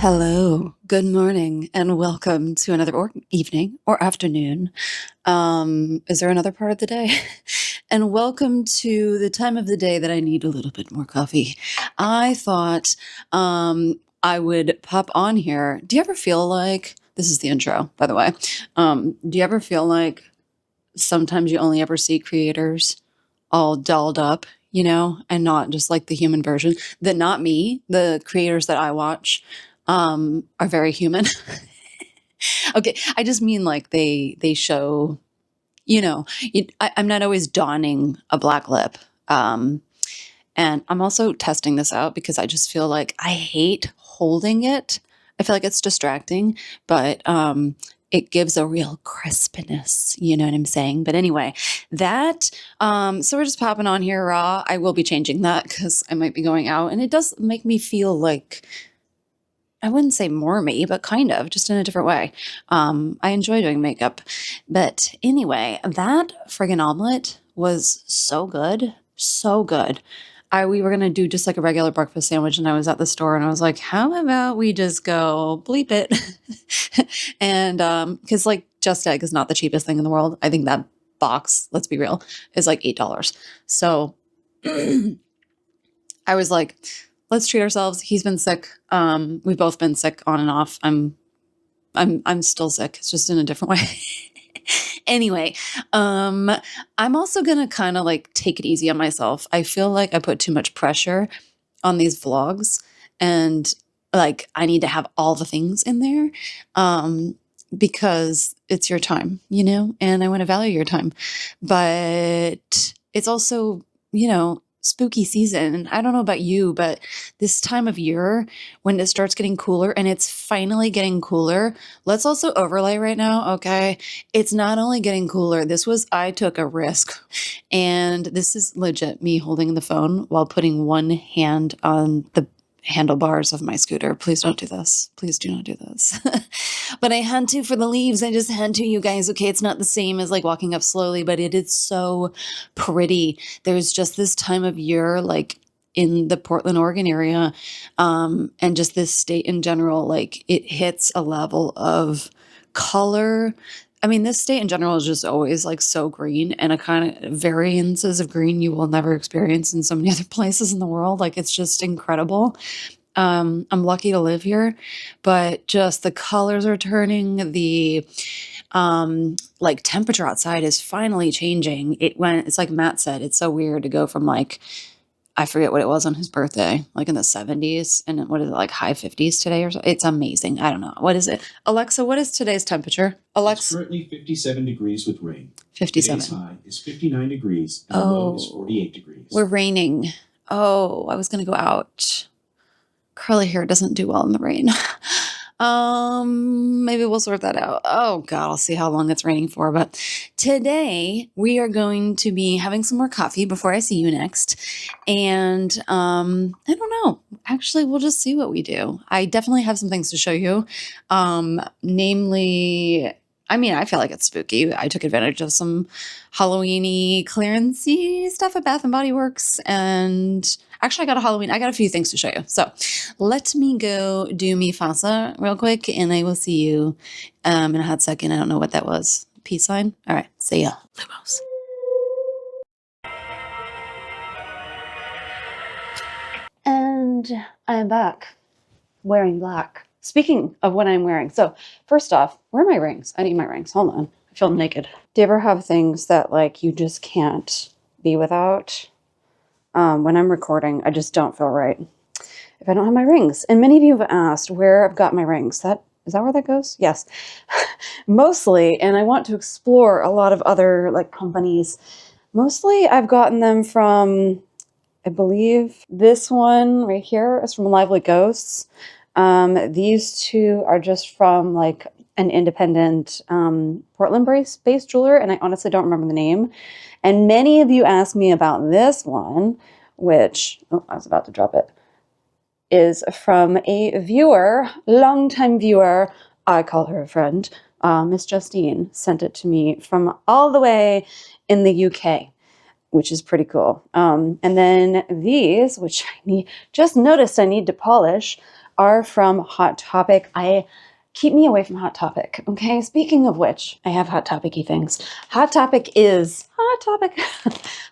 Hello, good morning, and welcome to another evening or afternoon. Is there another part of the day? And welcome to the time of the day that I need a little bit more coffee. I thought I would pop on here. Do you ever feel like this is the intro, by the way? Do you ever feel like sometimes you only ever see creators all dolled up, and not just like the human version? That not me, the creators that I watch are very human. Okay, I just mean like they show, I'm not always donning a black lip. And I'm also testing this out because I just feel like I hate holding it. I feel like it's distracting, but it gives a real crispness, you know what I'm saying? But anyway, so we're just popping on here raw. I will be changing that because I might be going out, and it does make me feel like, I wouldn't say more me, but kind of, just in a different way. I enjoy doing makeup. But anyway, that friggin' omelet was so good. So good. We were going to do just like a regular breakfast sandwich, and I was at the store and I was like, how about we just go bleep it? And because like Just Egg is not the cheapest thing in the world. I think that box, let's be real, is like $8. So I was like, let's treat ourselves. He's been sick. We've both been sick on and off. I'm still sick. It's just in a different way. Anyway, I'm also gonna kind of like take it easy on myself. I feel like I put too much pressure on these vlogs, and like I need to have all the things in there because it's your time, and I want to value your time. But it's also, spooky season. And I don't know about you, but this time of year when it starts getting cooler, and it's finally getting cooler, let's also overlay right now, okay? It's not only getting cooler, I took a risk. And this is legit me holding the phone while putting one hand on the handlebars of my scooter. Please don't do this. Please do not do this. But I had to for the leaves. I just had to, you guys. Okay, it's not the same as like walking up slowly, but it is so pretty. There's just this time of year, like in the Portland, Oregon area, and just this state in general, like it hits a level of color. I mean, this state in general is just always like so green, and a kind of variances of green you will never experience in so many other places in the world. Like it's just incredible. I'm lucky to live here, but just the colors are turning. The like temperature outside is finally changing. It's like Matt said, it's so weird to go from like, I forget what it was on his birthday, like in the 70s, and what is it, like high 50s today or so? It's amazing. I don't know. What is it? Alexa, what is today's temperature? It's Alexa, currently 57 degrees with rain. 57. Today's high is 59 degrees and the low is 48 degrees. We're raining. Oh, I was going to go out. Curly hair doesn't do well in the rain. Maybe we'll sort that out. Oh God, I'll see how long it's raining for. But today we are going to be having some more coffee before I see you next. And I don't know. Actually, we'll just see what we do. I definitely have some things to show you. Namely, I mean, I feel like it's spooky. I took advantage of some Halloween-y, clearance-y stuff at Bath & Body Works, and actually I got a few things to show you. So let me go do mi fasa real quick, and I will see you in a hot second. I don't know what that was. Peace sign? All right, see ya. Lumos. And I'm back wearing black. Speaking of what I'm wearing, so first off, where are my rings? I need my rings. Hold on. I feel naked. Do you ever have things that like you just can't be without? When I'm recording, I just don't feel right if I don't have my rings. And many of you have asked where I've got my rings. Is that where that goes? Yes. Mostly, and I want to explore a lot of other like companies. Mostly I've gotten them from, I believe this one right here is from Lively Ghosts. These two are just from like an independent Portland-based jeweler, and I honestly don't remember the name. And many of you asked me about this one, which, I was about to drop it, is from a viewer, longtime viewer. I call her a friend. Miss Justine sent it to me from all the way in the UK, which is pretty cool. And then these, which just noticed I need to polish, are from Hot Topic. Keep me away from Hot Topic, okay? Speaking of which, I have Hot Topic-y things. Hot Topic is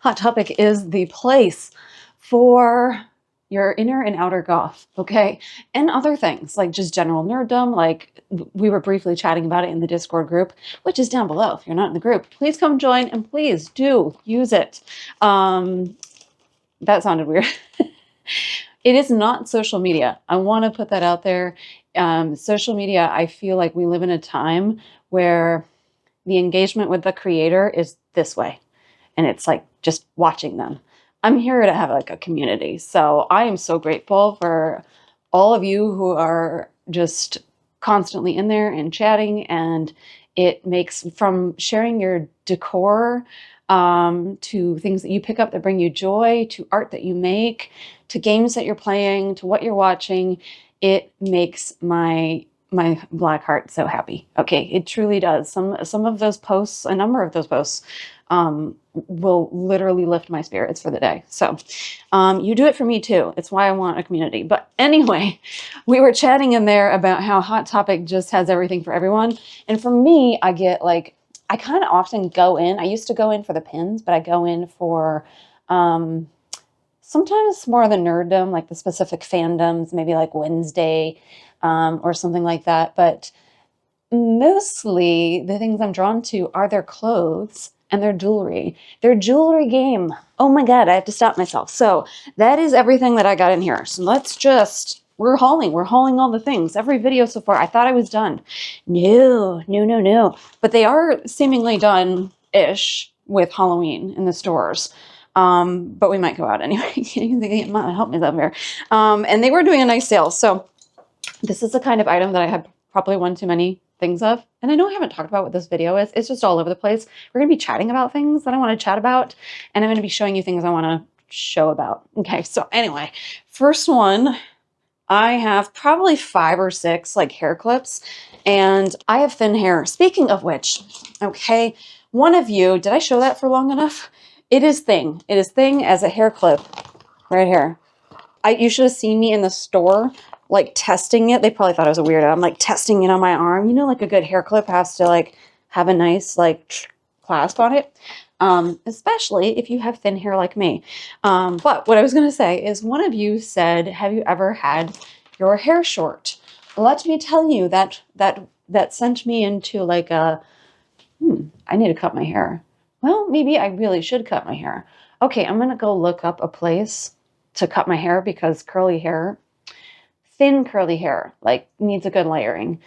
Hot Topic is the place for your inner and outer goth, okay? And other things like just general nerddom. Like we were briefly chatting about it in the Discord group, which is down below. If you're not in the group, please come join and please do use it. That sounded weird. It is not social media. I want to put that out there. Social media, I feel like we live in a time where the engagement with the creator is this way. And it's like just watching them. I'm here to have like a community. So I am so grateful for all of you who are just constantly in there and chatting. And it makes, from sharing your decor to things that you pick up that bring you joy, to art that you make, to games that you're playing, to what you're watching, it makes my black heart so happy. Okay, it truly does. Some of those posts, a number of those posts, will literally lift my spirits for the day. So you do it for me too. It's why I want a community. But anyway, we were chatting in there about how Hot Topic just has everything for everyone. And for me, I get like, I kind of often go in. I used to go in for the pins, but I go in for sometimes more of the nerddom, like the specific fandoms, maybe like Wednesday or something like that. But mostly the things I'm drawn to are their clothes and their jewelry game. Oh my God, I have to stop myself. So that is everything that I got in here. So we're hauling all the things. Every video so far, I thought I was done. No. But they are seemingly done-ish with Halloween in the stores. But we might go out anyway. Help me up here. And they were doing a nice sale. So this is the kind of item that I have probably one too many things of. And I know I haven't talked about what this video is. It's just all over the place. We're going to be chatting about things that I want to chat about. And I'm going to be showing you things I want to show about. Okay, so anyway, first one, I have probably 5 or 6 like hair clips. And I have thin hair. Speaking of which, okay, one of you, did I show that for long enough? It is thing. It is thing as a hair clip right here. You should have seen me in the store, like testing it. They probably thought I was a weirdo. I'm like testing it on my arm. You know, like a good hair clip has to like have a nice like clasp on it, especially if you have thin hair like me. But what I was going to say is one of you said, have you ever had your hair short? Let me tell you that sent me into like a, I need to cut my hair. Well, maybe I really should cut my hair. Okay, I'm going to go look up a place to cut my hair because thin curly hair, like needs a good layering.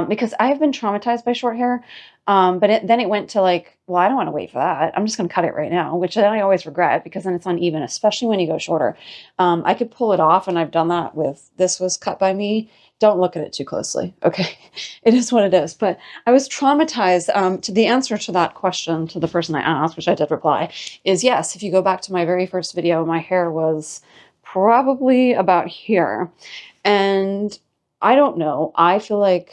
Because I have been traumatized by short hair. But then it went to like, well, I don't want to wait for that. I'm just going to cut it right now, which then I always regret because then it's uneven, especially when you go shorter. I could pull it off, and I've done that this was cut by me. Don't look at it too closely. Okay. It is what it is. But I was traumatized. To the answer to that question to the person I asked, which I did reply, is yes. If you go back to my very first video, my hair was probably about here. And I don't know. I feel like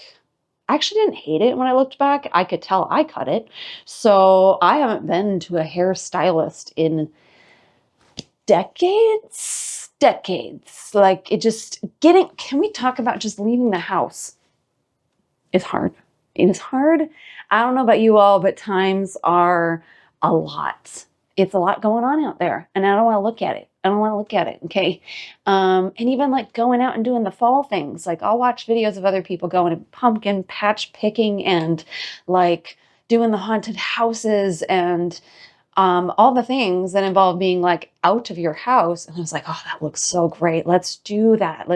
I actually didn't hate it when I looked back. I could tell I cut it. So I haven't been to a hairstylist in decades. Like it just can we talk about just leaving the house? It's hard. It is hard. I don't know about you all, but times are a lot. It's a lot going on out there, and I don't want to look at it. Okay. And even like going out and doing the fall things. Like I'll watch videos of other people going and pumpkin patch picking and like doing the haunted houses and all the things that involve being like out of your house. And I was like, oh, that looks so great. Let's do that.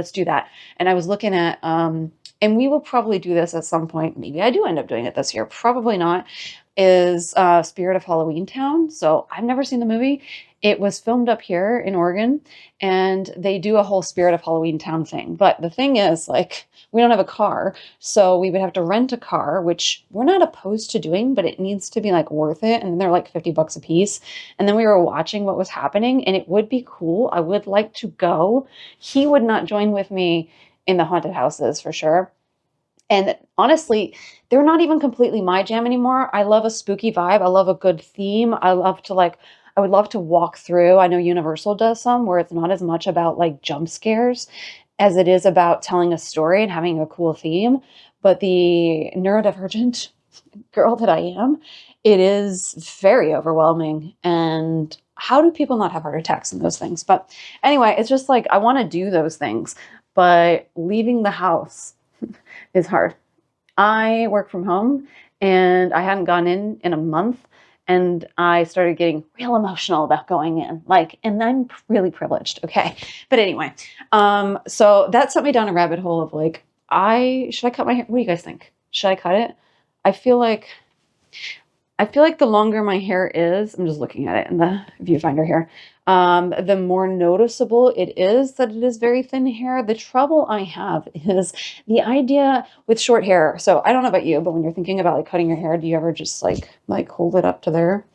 And I was looking at, and we will probably do this at some point. Maybe I do end up doing it this year. Probably not. Is Spirit of Halloween Town. So I've never seen the movie. It was filmed up here in Oregon, and they do a whole Spirit of Halloween Town thing. But the thing is, like, we don't have a car, so we would have to rent a car, which we're not opposed to doing, but it needs to be like worth it. And they're like $50 a piece. And then we were watching what was happening, and it would be cool. I would like to go. He would not join with me in the haunted houses for sure. And honestly, they're not even completely my jam anymore. I love a spooky vibe. I love a good theme. I would love to walk through. I know Universal does some where it's not as much about like jump scares as it is about telling a story and having a cool theme. But the neurodivergent girl that I am, it is very overwhelming. And how do people not have heart attacks and those things? But anyway, it's just like I want to do those things, but leaving the house is hard. I work from home and I hadn't gone in a month, and I started getting real emotional about going in. Like, and I'm really privileged, okay? But anyway, so that sent me down a rabbit hole of like, should I cut my hair? What do you guys think? Should I cut it? I feel like the longer my hair is, I'm just looking at it in the viewfinder here, the more noticeable it is that it is very thin hair. The trouble I have is the idea with short hair. So I don't know about you, but when you're thinking about like cutting your hair, do you ever just like hold it up to there?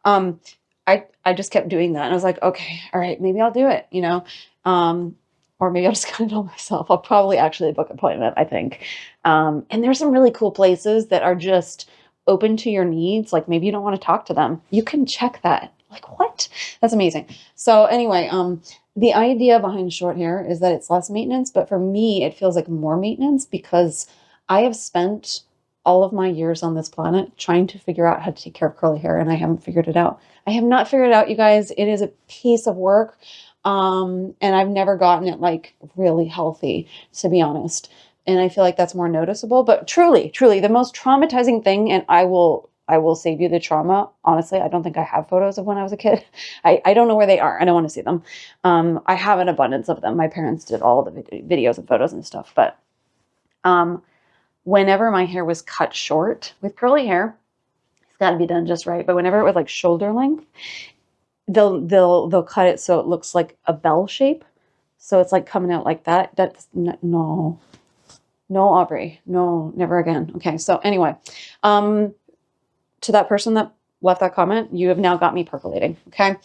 I just kept doing that, and I was like, okay, all right, maybe I'll do it, or maybe I'll just cut it all myself. I'll probably actually book an appointment, I think. And there's some really cool places that are just open to your needs. Like maybe you don't want to talk to them. You can check that. Like, what? That's amazing. So anyway, the idea behind short hair is that it's less maintenance, but for me, it feels like more maintenance because I have spent all of my years on this planet trying to figure out how to take care of curly hair, and I haven't figured it out. I have not figured it out, you guys. It is a piece of work. And I've never gotten it like really healthy, to be honest. And I feel like that's more noticeable, but truly, truly the most traumatizing thing, and I will save you the trauma. Honestly, I don't think I have photos of when I was a kid. I don't know where they are. I don't want to see them. I have an abundance of them. My parents did all the videos and photos and stuff, but whenever my hair was cut short with curly hair, it's got to be done just right. But whenever it was like shoulder length, they'll cut it so it looks like a bell shape. So it's like coming out like that. That's no, Aubrey, no, never again. Okay. So anyway, to that person that left that comment, you have now got me percolating. Okay.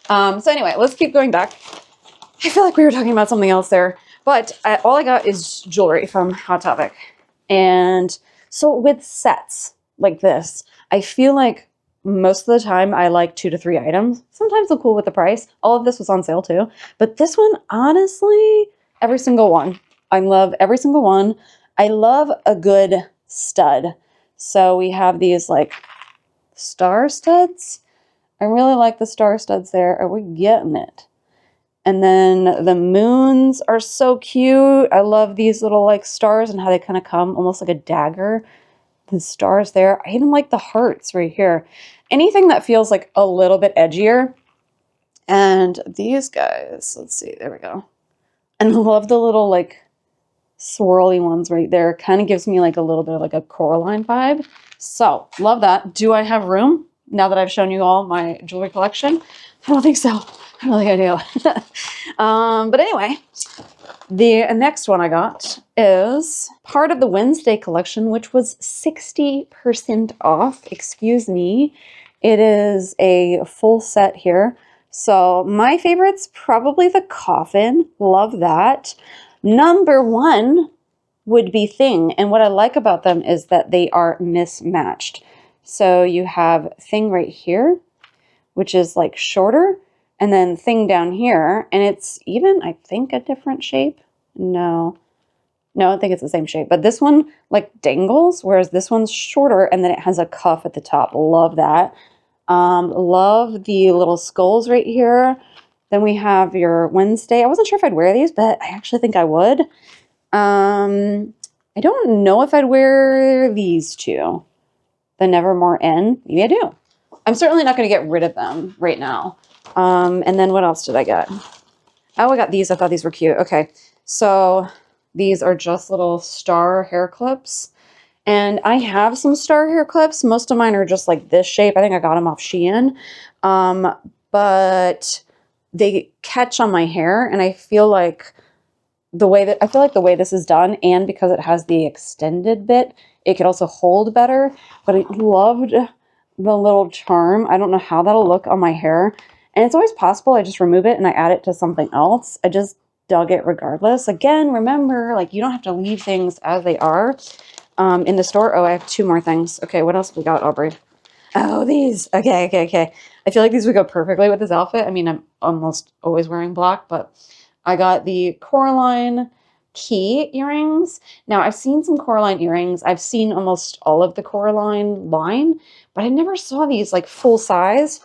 So anyway, let's keep going back. I feel like we were talking about something else there, but all I got is jewelry from Hot Topic. And so with sets like this, I feel like most of the time I like 2 to 3 items. Sometimes I'm cool with the price. All of this was on sale too. But this one, honestly, every single one. I love every single one. I love a good stud. So we have these like star studs. I really like the star studs there. Are we getting it? And then the moons are so cute. I love these little like stars and how they kind of come almost like a dagger. The stars there. I even like the hearts right here. Anything that feels like a little bit edgier. And these guys, let's see, there we go. And I love the little like swirly ones right there. Kind of gives me like a little bit of like a Coraline vibe. So love that. Do I have room now that I've shown you all my jewelry collection? I don't think so. I don't think I do. But anyway, the next one I got is part of the Wednesday collection, which was 60% off. Excuse me. It is a full set here. So my favorite's probably the coffin. Love that. Number 1 would be Thing. And what I like about them is that they are mismatched. So you have Thing right here, which is like shorter, and then Thing down here. And it's even, I think, a different shape. No, I think it's the same shape. But this one like dangles, whereas this one's shorter, and then it has a cuff at the top. Love that. Love the little skulls right here. Then we have your Wednesday. I wasn't sure if I'd wear these, but I actually think I would. I don't know if I'd wear these two. The Nevermore N. Maybe I do. I'm certainly not going to get rid of them right now. And then what else did I get? Oh, I got these. I thought these were cute. Okay. So these are just little star hair clips. And I have some star hair clips. Most of mine are just like this shape. I think I got them off Shein. But they catch on my hair, and I feel like the way this is done, and because it has the extended bit, it could also hold better. But I loved the little charm. I don't know how that'll look on my hair. And it's always possible. I just remove it and I add it to something else. I just dug it regardless. Again, remember, like, you don't have to leave things as they are. In the store. Oh, I have 2 more things. Okay, what else we got, Aubrey? Oh, these. Okay. I feel like these would go perfectly with this outfit. I mean, I'm almost always wearing black, but I got the Coraline key earrings. Now, I've seen some Coraline earrings. I've seen almost all of the Coraline line, but I never saw these like full size.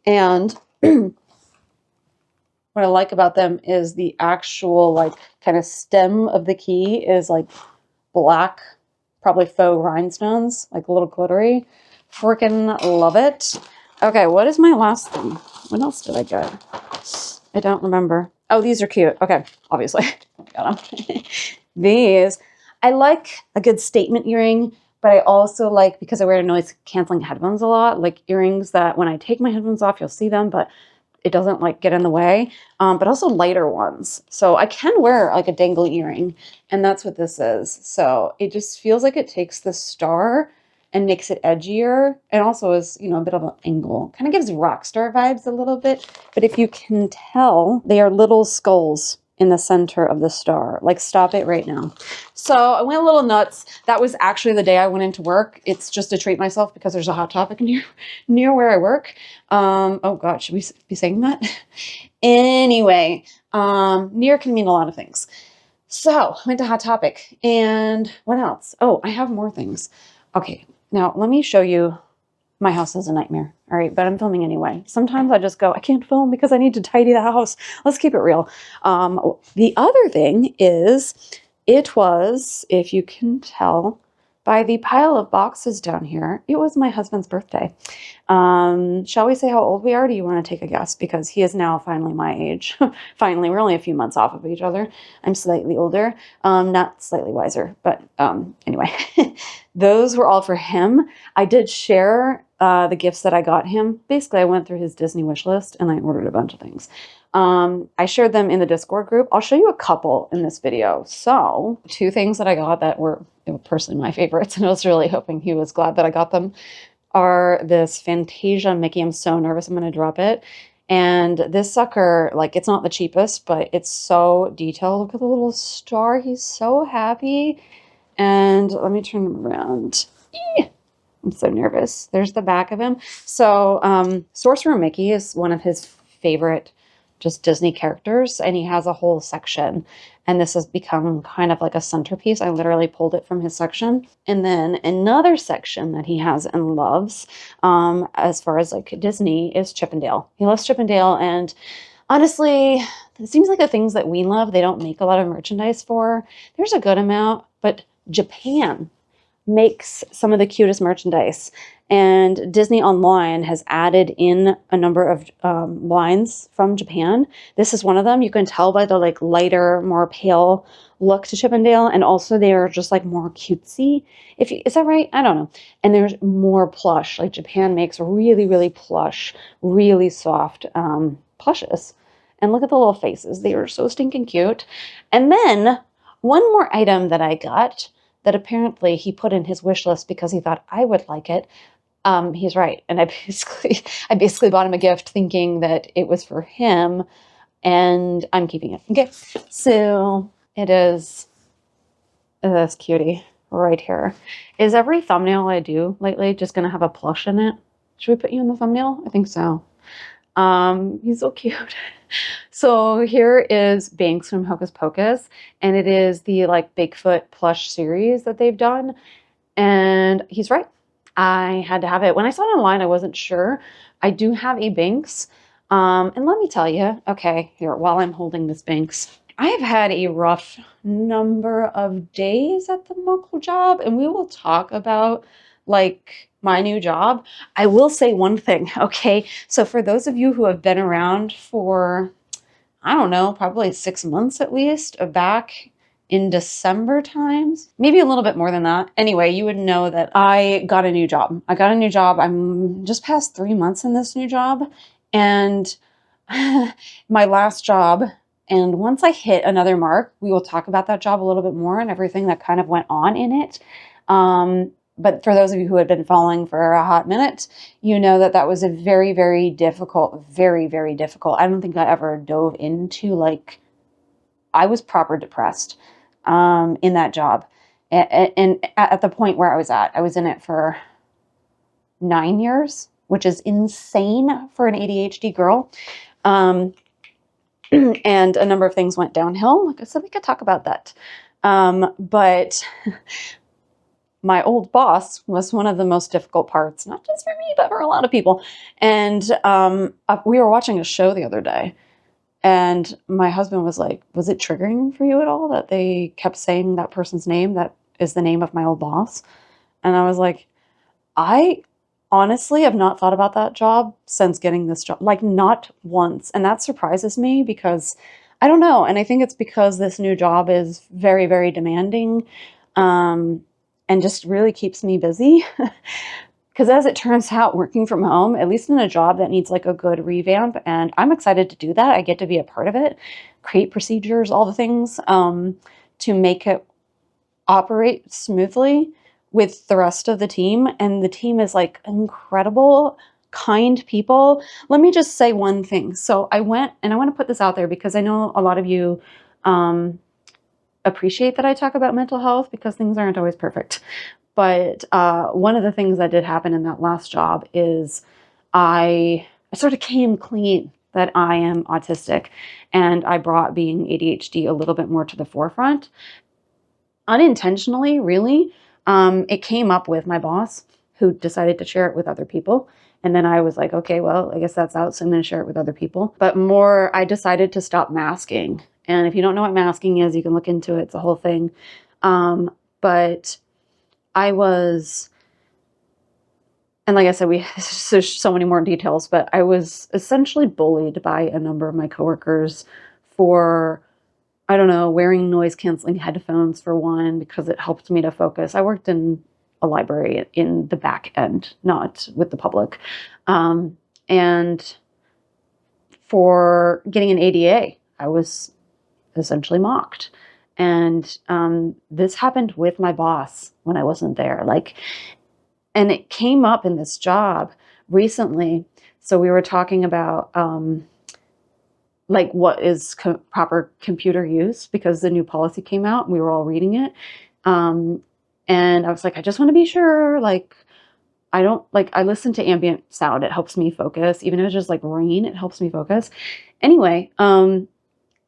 And what I like about them is the actual like kind of stem of the key is like black, probably faux rhinestones, like a little glittery. Freaking love it. Okay, what is my last thing? What else did I get? I don't remember. Oh, these are cute. Okay, obviously. Got them. These. I like a good statement earring, but I also like, because I wear noise canceling headphones a lot, like earrings that when I take my headphones off, you'll see them, but it doesn't like get in the way, but also lighter ones. So I can wear like a dangle earring, and that's what this is. So it just feels like it takes the star and makes it edgier, and also is, you know, a bit of an angle. Kind of gives rock star vibes a little bit, but if you can tell, they are little skulls in the center of the star. Like, stop it right now. So I went a little nuts. That was actually the day I went into work. It's just to treat myself because there's a Hot Topic near where I work. Oh God, should we be saying that? Anyway, near can mean a lot of things. So I went to Hot Topic, and what else? Oh, I have more things. Okay, now let me show you. My house is a nightmare. All right, but I'm filming anyway. Sometimes I just go, I can't film because I need to tidy the house. Let's keep it real. The other thing is, it was, if you can tell by the pile of boxes down here, it was my husband's birthday. Shall we say how old we are? Do you want to take a guess? Because he is now finally my age. Finally, we're only a few months off of each other. I'm slightly older, not slightly wiser, but anyway, those were all for him. I did share the gifts that I got him. Basically, I went through his Disney wish list and I ordered a bunch of things. I shared them in the Discord group. I'll show you a couple in this video. So, two things that I got that were personally my favorites, and I was really hoping he was glad that I got them, are this Fantasia Mickey. I'm so nervous I'm going to drop it. And this sucker, like, it's not the cheapest, but it's so detailed. Look at the little star. He's so happy. And let me turn him around. I'm so nervous. There's the back of him. So Sorcerer Mickey is one of his favorite just Disney characters, and he has a whole section, and this has become kind of like a centerpiece. I literally pulled it from his section. And then another section that he has and loves, as far as like Disney, is Chippendale. He loves Chippendale, and honestly, it seems like the things that we love, they don't make a lot of merchandise for. There's a good amount, but Japan makes some of the cutest merchandise, and Disney Online has added in a number of lines from Japan. This is one of them. You can tell by the like lighter, more pale look to Chippendale, and also they are just like more cutesy. Is that right? I don't know. And there's more plush. Like, Japan makes really, really plush, really soft plushes. And look at the little faces. They are so stinking cute. And then one more item that I got that apparently he put in his wish list because he thought I would like it. He's right. And I basically bought him a gift thinking that it was for him, and I'm keeping it. Okay. So it is this cutie right here. Is every thumbnail I do lately just going to have a plush in it? Should we put you in the thumbnail? I think so. He's so cute. So here is Banks from Hocus Pocus, and it is the like Bigfoot plush series that they've done. And he's right. I had to have it. When I saw it online, I wasn't sure. I do have a Banks. And let me tell you, okay, here, while I'm holding this Banks, I have had a rough number of days at the Muckle job, and we will talk about like my new job. I will say one thing, okay? So for those of you who have been around for, I don't know, probably 6 months at least, back in December times, maybe a little bit more than that. Anyway, you would know that I got a new job. I'm just past 3 months in this new job, and my last job. And once I hit another mark, we will talk about that job a little bit more and everything that kind of went on in it. But for those of you who had been following for a hot minute, you know that that was a very, very difficult, very, very difficult. I don't think I ever dove into, like, I was proper depressed in that job. And at the point where I was in it for 9 years, which is insane for an ADHD girl. and a number of things went downhill. Like I said, we could talk about that. But my old boss was one of the most difficult parts, not just for me, but for a lot of people. And we were watching a show the other day, and my husband was like, was it triggering for you at all that they kept saying that person's name that is the name of my old boss? And I was like, I honestly have not thought about that job since getting this job, like not once. And that surprises me because I don't know. And I think it's because this new job is very, very demanding, and just really keeps me busy. Because as it turns out, working from home, at least in a job that needs like a good revamp, and I'm excited to do that. I get to be a part of it, create procedures, all the things, to make it operate smoothly with the rest of the team. And the team is like incredible, kind people. Let me just say one thing. So I went, and I want to put this out there because I know a lot of you appreciate that I talk about mental health because things aren't always perfect. But one of the things that did happen in that last job is I sort of came clean that I am autistic, and I brought being ADHD a little bit more to the forefront. Unintentionally, really. It came up with my boss, who decided to share it with other people. And then I was like, okay, well, I guess that's out, so I'm going to share it with other people. But more, I decided to stop masking. And if you don't know what masking is, you can look into it. It's a whole thing. But I was, and like I said, there's so many more details, but I was essentially bullied by a number of my coworkers for, I don't know, wearing noise canceling headphones for one, because it helped me to focus. I worked in a library in the back end, not with the public. And for getting an ADA, I was essentially mocked. And this happened with my boss when I wasn't there. And it came up in this job recently. So we were talking about what is proper computer use, because the new policy came out and we were all reading it. And I was like, I just want to be sure, I listen to ambient sound. It helps me focus. Even if it's just like rain, it helps me focus. Anyway,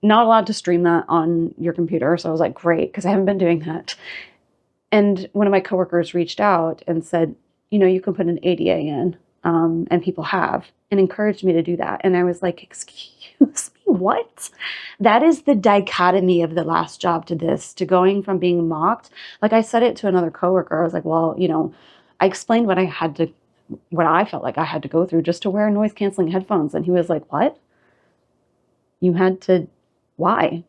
not allowed to stream that on your computer. So I was like, great, because I haven't been doing that. And one of my coworkers reached out and said, you can put an ADA in, and people have, and encouraged me to do that. And I was like, excuse me, what? That is the dichotomy of the last job to this, to going from being mocked. Like I said it to another coworker. I was like, well, I explained what I felt like I had to go through just to wear noise canceling headphones. And he was like, what? You had to, why?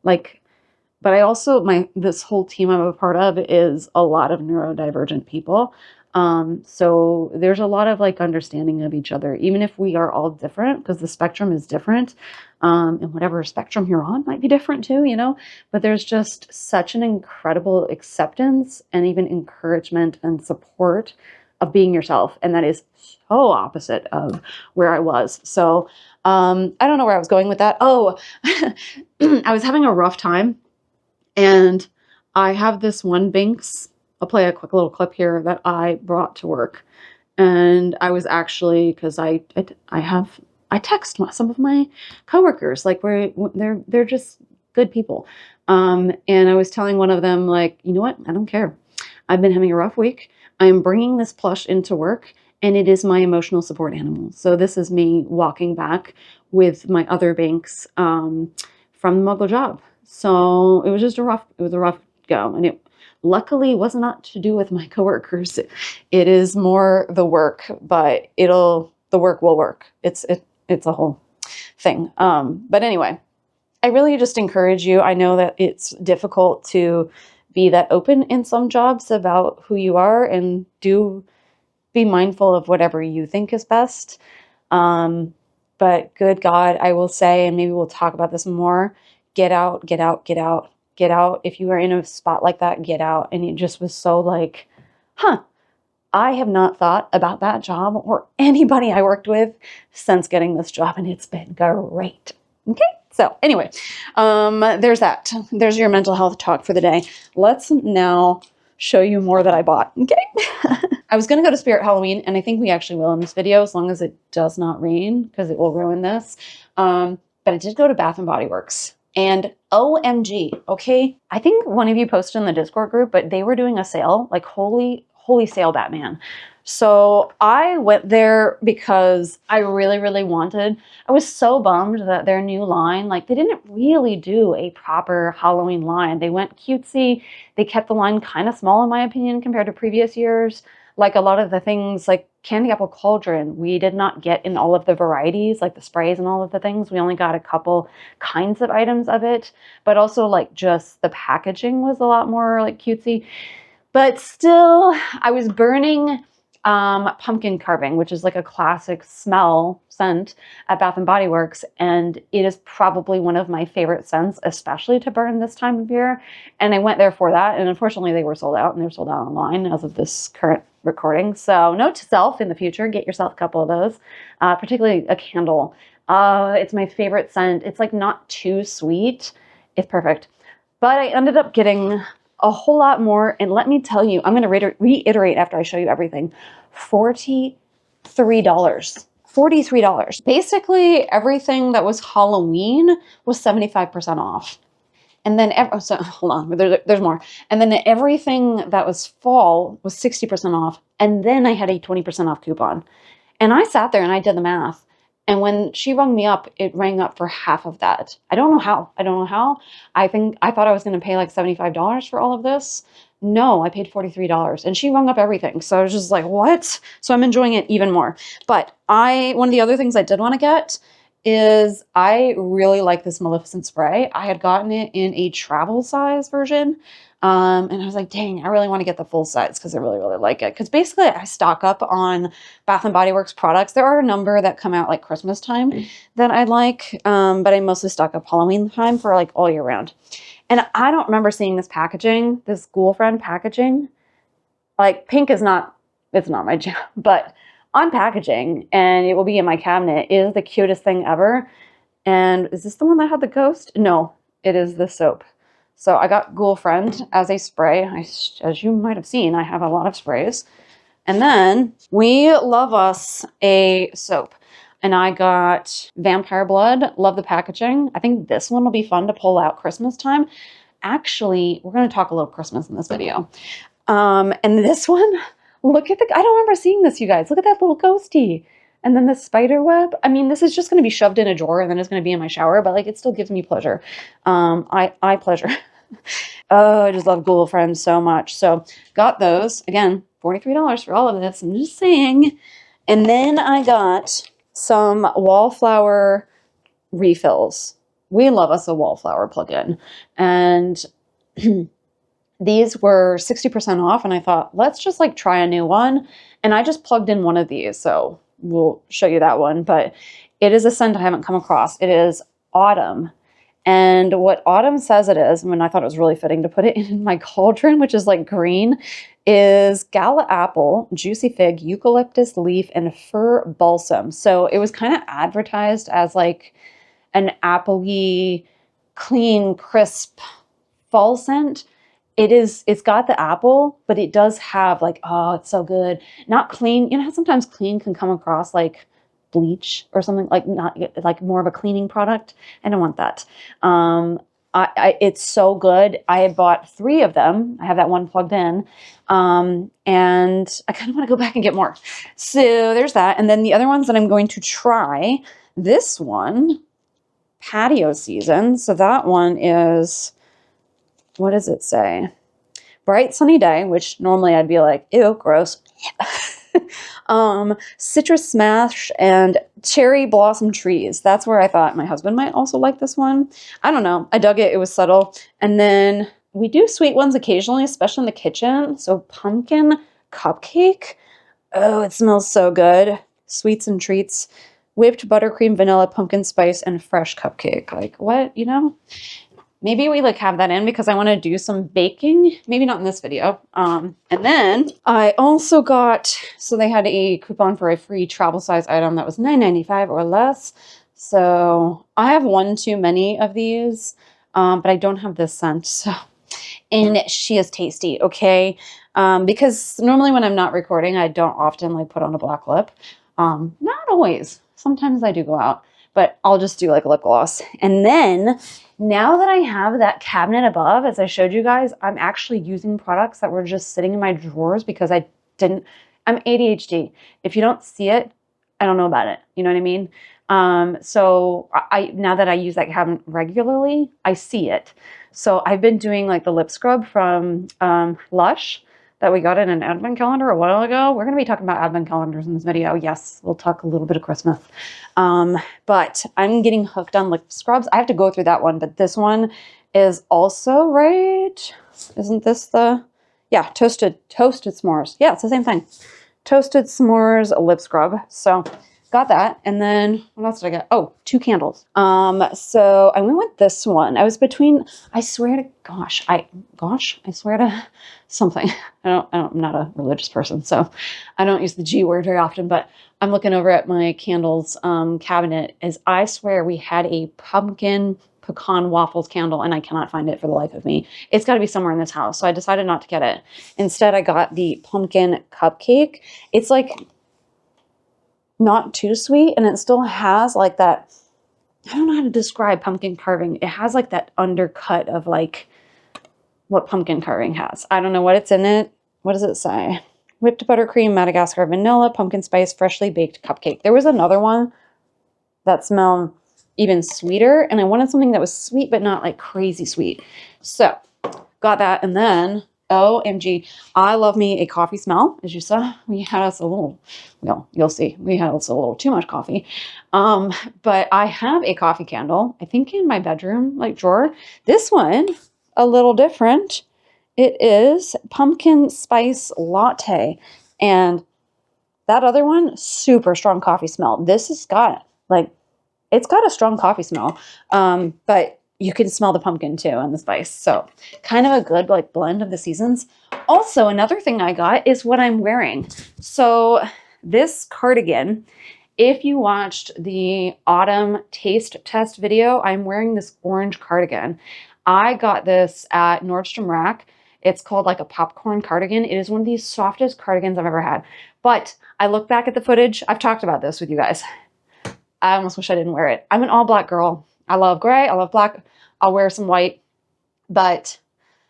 But I also, this whole team I'm a part of is a lot of neurodivergent people. So there's a lot of understanding of each other, even if we are all different, because the spectrum is different. And whatever spectrum you're on might be different too, but there's just such an incredible acceptance and even encouragement and support of being yourself. And that is so opposite of where I was. So, I don't know where I was going with that. Oh, I was having a rough time, and I have this one Binks. I'll play a quick little clip here that I brought to work. And I was actually, because I text some of my coworkers, they're just good people. And I was telling one of them, you know what? I don't care. I've been having a rough week. I am bringing this plush into work, and it is my emotional support animal. So this is me walking back with my other Binks from the Muggle job. So it was just a rough go, and it luckily was not to do with my coworkers. It is more the work, but the work will work. It's a whole thing. But anyway, I really just encourage you. I know that it's difficult to be that open in some jobs about who you are, and do be mindful of whatever you think is best. But good God, I will say, and maybe we'll talk about this more, get out, get out, get out. Get out. If you are in a spot like that, get out. And it just was so I have not thought about that job or anybody I worked with since getting this job, and it's been great. Okay. So anyway, there's that. There's your mental health talk for the day. Let's now show you more that I bought. Okay. I was going to go to Spirit Halloween, and I think we actually will in this video, as long as it does not rain, because it will ruin this. but I did go to Bath and Body Works. And OMG, okay? I think one of you posted in the Discord group, but they were doing a sale, like holy sale, Batman. So I went there because I really wanted, I was so bummed that their new line, like they didn't really do a proper Halloween line. They went cutesy. They kept the line kind of small in my opinion compared to previous years. Like a lot of the things like Candy Apple Cauldron, we did not get in all of the varieties, like the sprays and all of the things. We only got a couple kinds of items of it, but also like just the packaging was a lot more like cutesy. But still, I was burning pumpkin carving, which is like a classic smell scent at Bath and Body Works, and it is probably one of my favorite scents, especially to burn this time of year. And I went there for that, and unfortunately they were sold out, and they're sold out online as of this current recording. So note to self, in the future, get yourself a couple of those, particularly a candle. It's my favorite scent. It's like not too sweet. It's perfect. But I ended up getting a whole lot more. And let me tell you, I'm going to reiterate after I show you everything. $43. $43. Basically, everything that was Halloween was 75% off. And then, so hold on, there's more. And then everything that was fall was 60% off. And then I had a 20% off coupon. And I sat there and I did the math. And when she rung me up, it rang up for half of that. I don't know how. I thought I was going to pay like $75 for all of this. No, I paid $43 and she rung up everything. So I was just like, what? So I'm enjoying it even more. But one of the other things I did want to get is I really like this Maleficent spray. I had gotten it in a travel size version. And I was like, dang, I really want to get the full size because I really like it. Because basically I stock up on Bath and Body Works products. There are a number that come out like Christmas time that I like, but I mostly stock up Halloween time for like all year round. And I don't remember seeing this packaging, this Ghoul Friend packaging. Like pink it's not my jam, but on packaging, and it will be in my cabinet, is the cutest thing ever. And is this the one that had the ghost? No, it is the soap. So I got Ghoul Friend as a spray. As you might have seen, I have a lot of sprays. And then we love us a soap. And I got Vampire Blood. Love the packaging. I think this one will be fun to pull out Christmas time. Actually, we're going to talk a little Christmas in this video. And this one, look at I don't remember seeing this, you guys. Look at that little ghosty. And then the spider web. I mean, this is just going to be shoved in a drawer and then it's going to be in my shower, but like it still gives me pleasure. I pleasure. Oh, I just love Ghoul Friends so much. So got those. Again, $43 for all of this. I'm just saying. And then I got some wallflower refills. We love us a wallflower plug-in. And these were 60% off. And I thought, let's just like try a new one. And I just plugged in one of these. So we'll show you that one. But it is a scent I haven't come across. It is Autumn. And what Autumn says it is, I thought it was really fitting to put it in my cauldron, which is like green, is gala apple, juicy fig, eucalyptus leaf, and fir balsam. So it was kind of advertised as like an appley, clean, crisp fall scent. It's got the apple, but it does have like, oh, it's so good. Not clean. You know how sometimes clean can come across like bleach or something, like not like more of a cleaning product. I don't want that. It's so good. I had bought 3 of them. I have that one plugged in. And I kind of want to go back and get more. So there's that. And then the other ones that I'm going to try, this one, patio season. So that one is, what does it say? Bright sunny day, which normally I'd be like, ew, gross. Citrus smash and cherry blossom trees. That's where I thought my husband might also like this one. I don't know. I dug it. It was subtle. And then we do sweet ones occasionally, especially in the kitchen. So pumpkin cupcake. Oh, it smells so good. Sweets and treats. Whipped buttercream, vanilla, pumpkin spice, and fresh cupcake. Like what, you know? Maybe we like have that in because I want to do some baking. Maybe not in this video. And then I also got, so they had a coupon for a free travel size item that was $9.95 or less. So I have one too many of these, but I don't have this scent. So, and she is tasty, okay? Because normally when I'm not recording, I don't often like put on a black lip. Not always. Sometimes I do go out. but I'll just do like a lip gloss. And then now that I have that cabinet above, as I showed you guys, I'm actually using products that were just sitting in my drawers because I'm ADHD. If you don't see it, I don't know about it. You know what I mean? So now that I use that cabinet regularly, I see it. So I've been doing like the lip scrub from Lush that we got in an advent calendar a while ago. We're going to be talking about advent calendars in this video. Yes, we'll talk a little bit of Christmas. But I'm getting hooked on lip scrubs. I have to go through that one, but this one is also right. Isn't this yeah, toasted s'mores. Yeah, it's the same thing. Toasted s'mores lip scrub. So got that. And then what else did I get? Oh, 2 candles. So I went with this one. I was between, I swear to something. I'm not a religious person, so I don't use the G word very often, but I'm looking over at my candles cabinet as I swear we had a pumpkin pecan waffles candle and I cannot find it for the life of me. It's got to be somewhere in this house. So I decided not to get it. Instead, I got the pumpkin cupcake. It's like not too sweet, and it still has like that, I don't know how to describe pumpkin carving. It has like that undercut of like what pumpkin carving has. I don't know what it's in it. What does it say? Whipped buttercream, Madagascar vanilla, pumpkin spice, freshly baked cupcake. There was another one that smelled even sweeter, and I wanted something that was sweet but not like crazy sweet. So got that, and then OMG, I love me a coffee smell. As you saw, we had us a little, well, you'll see, we had us a little too much coffee. But I have a coffee candle, I think in my bedroom, like drawer. This one, a little different. It is pumpkin spice latte. And that other one, super strong coffee smell. This has got like, it's got a strong coffee smell. But you can smell the pumpkin too and the spice. So kind of a good like blend of the seasons. Also, another thing I got is what I'm wearing. So this cardigan, if you watched the autumn taste test video, I'm wearing this orange cardigan. I got this at Nordstrom Rack. It's called like a popcorn cardigan. It is one of the softest cardigans I've ever had. But I look back at the footage. I've talked about this with you guys. I almost wish I didn't wear it. I'm an all black girl. I love gray. I love black. I'll wear some white, but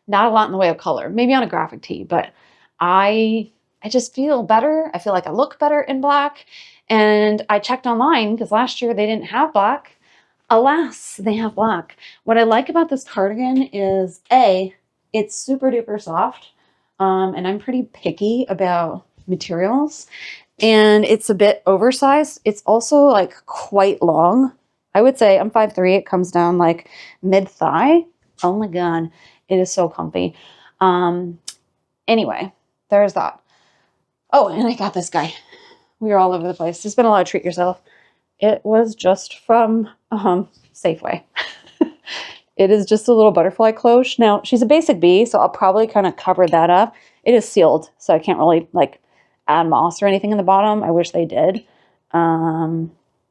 not a lot in the way of color. Maybe on a graphic tee, but I just feel better. I feel like I look better in black. And I checked online because last year they didn't have black. Alas, they have black. What I like about this cardigan is it's super duper soft. And I'm pretty picky about materials. And it's a bit oversized. It's also like quite long. I would say I'm 5'3". It comes down like mid-thigh. Oh my God. It is so comfy. Anyway, there's that. Oh, and I got this guy. We were all over the place. There's been a lot of treat yourself. It was just from Safeway. It is just a little butterfly cloche. Now, she's a basic bee, so I'll probably kind of cover that up. It is sealed, so I can't really like add moss or anything in the bottom. I wish they did. You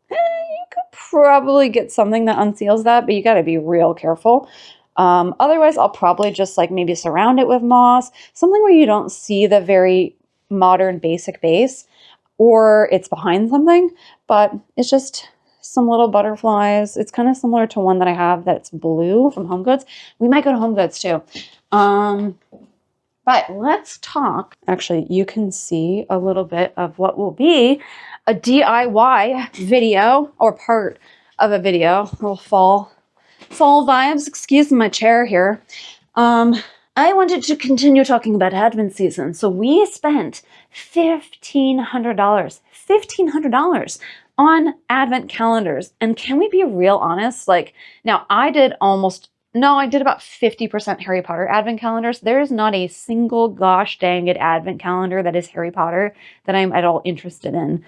could probably get something that unseals that, but you got to be real careful. Otherwise, I'll probably just like maybe surround it with moss, something where you don't see the very modern basic base, or it's behind something, but it's just some little butterflies. It's kind of similar to one that I have that's blue from Home Goods. We might go to Home Goods too. But let's talk. Actually, you can see a little bit of what will be a DIY video or part of a video. A little fall vibes. Excuse my chair here. I wanted to continue talking about Advent season. So we spent $1,500 on Advent calendars. And can we be real honest? Like, now I did about 50% Harry Potter Advent calendars. There is not a single gosh dang it Advent calendar that is Harry Potter that I'm at all interested in.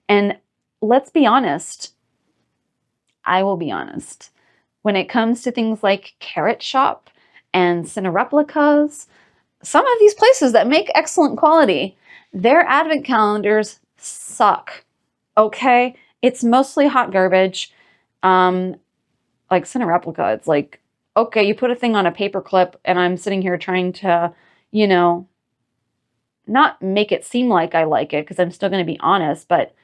And let's be honest, I will be honest. When it comes to things like Carrot Shop and Cinereplicas, some of these places that make excellent quality, their Advent calendars suck. Okay? It's mostly hot garbage. Like Cinereplica, it's like, okay, you put a thing on a paper clip and I'm sitting here trying to, not make it seem like I like it because I'm still going to be honest, but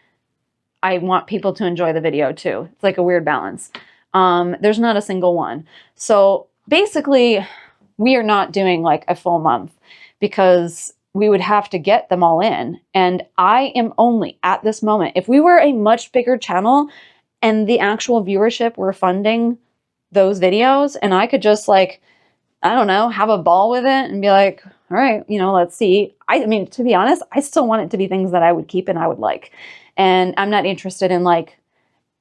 I want people to enjoy the video too. It's like a weird balance. There's not a single one. So basically, we are not doing like a full month because we would have to get them all in. And I am only at this moment, if we were a much bigger channel and the actual viewership were funding those videos, and I could just like, I don't know, have a ball with it and be like, all right, you know, let's see. I mean, to be honest, I still want it to be things that I would keep and I would like. And I'm not interested in like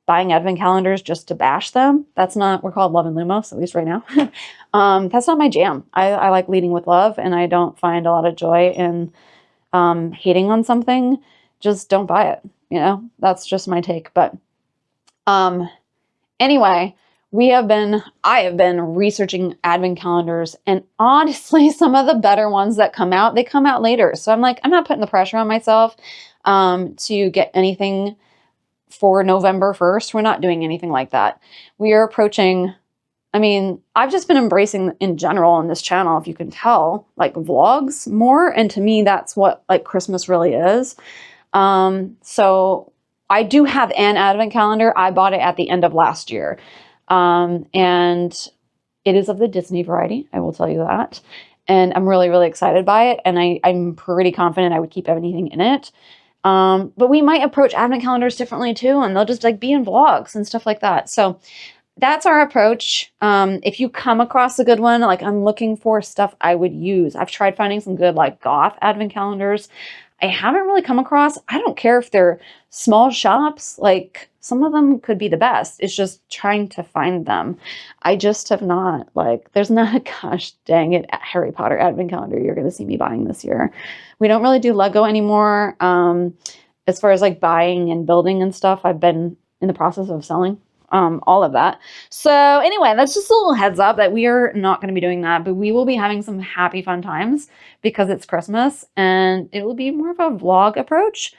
buying advent calendars just to bash them. That's not, we're called Love and Lumos, at least right now. That's not my jam. I like leading with love, and I don't find a lot of joy in hating on something. Just don't buy it. You know, that's just my take. But anyway, I have been researching advent calendars, and honestly, some of the better ones that come out, they come out later. So I'm like, I'm not putting the pressure on myself to get anything for November 1st. We're not doing anything like that. We are approaching, I mean, I've just been embracing in general on this channel, if you can tell, like vlogs more. And to me, that's what like Christmas really is. So I do have an advent calendar. I bought it at the end of last year. And it is of the Disney variety. I will tell you that. And I'm really, really excited by it. And I'm pretty confident I would keep anything in it. But we might approach advent calendars differently too, and they'll just like be in vlogs and stuff like that. So that's our approach. If you come across a good one, like I'm looking for stuff I would use. I've tried finding some good like goth advent calendars. I haven't really come across, I don't care if they're small shops, like some of them could be the best. It's just trying to find them. I just have not, like, there's not a gosh dang it Harry Potter advent calendar you're going to see me buying this year. We don't really do Lego anymore. As far as like buying and building and stuff, I've been in the process of selling all of that. So anyway, that's just a little heads up that we are not going to be doing that, but we will be having some happy fun times because it's Christmas, and it will be more of a vlog approach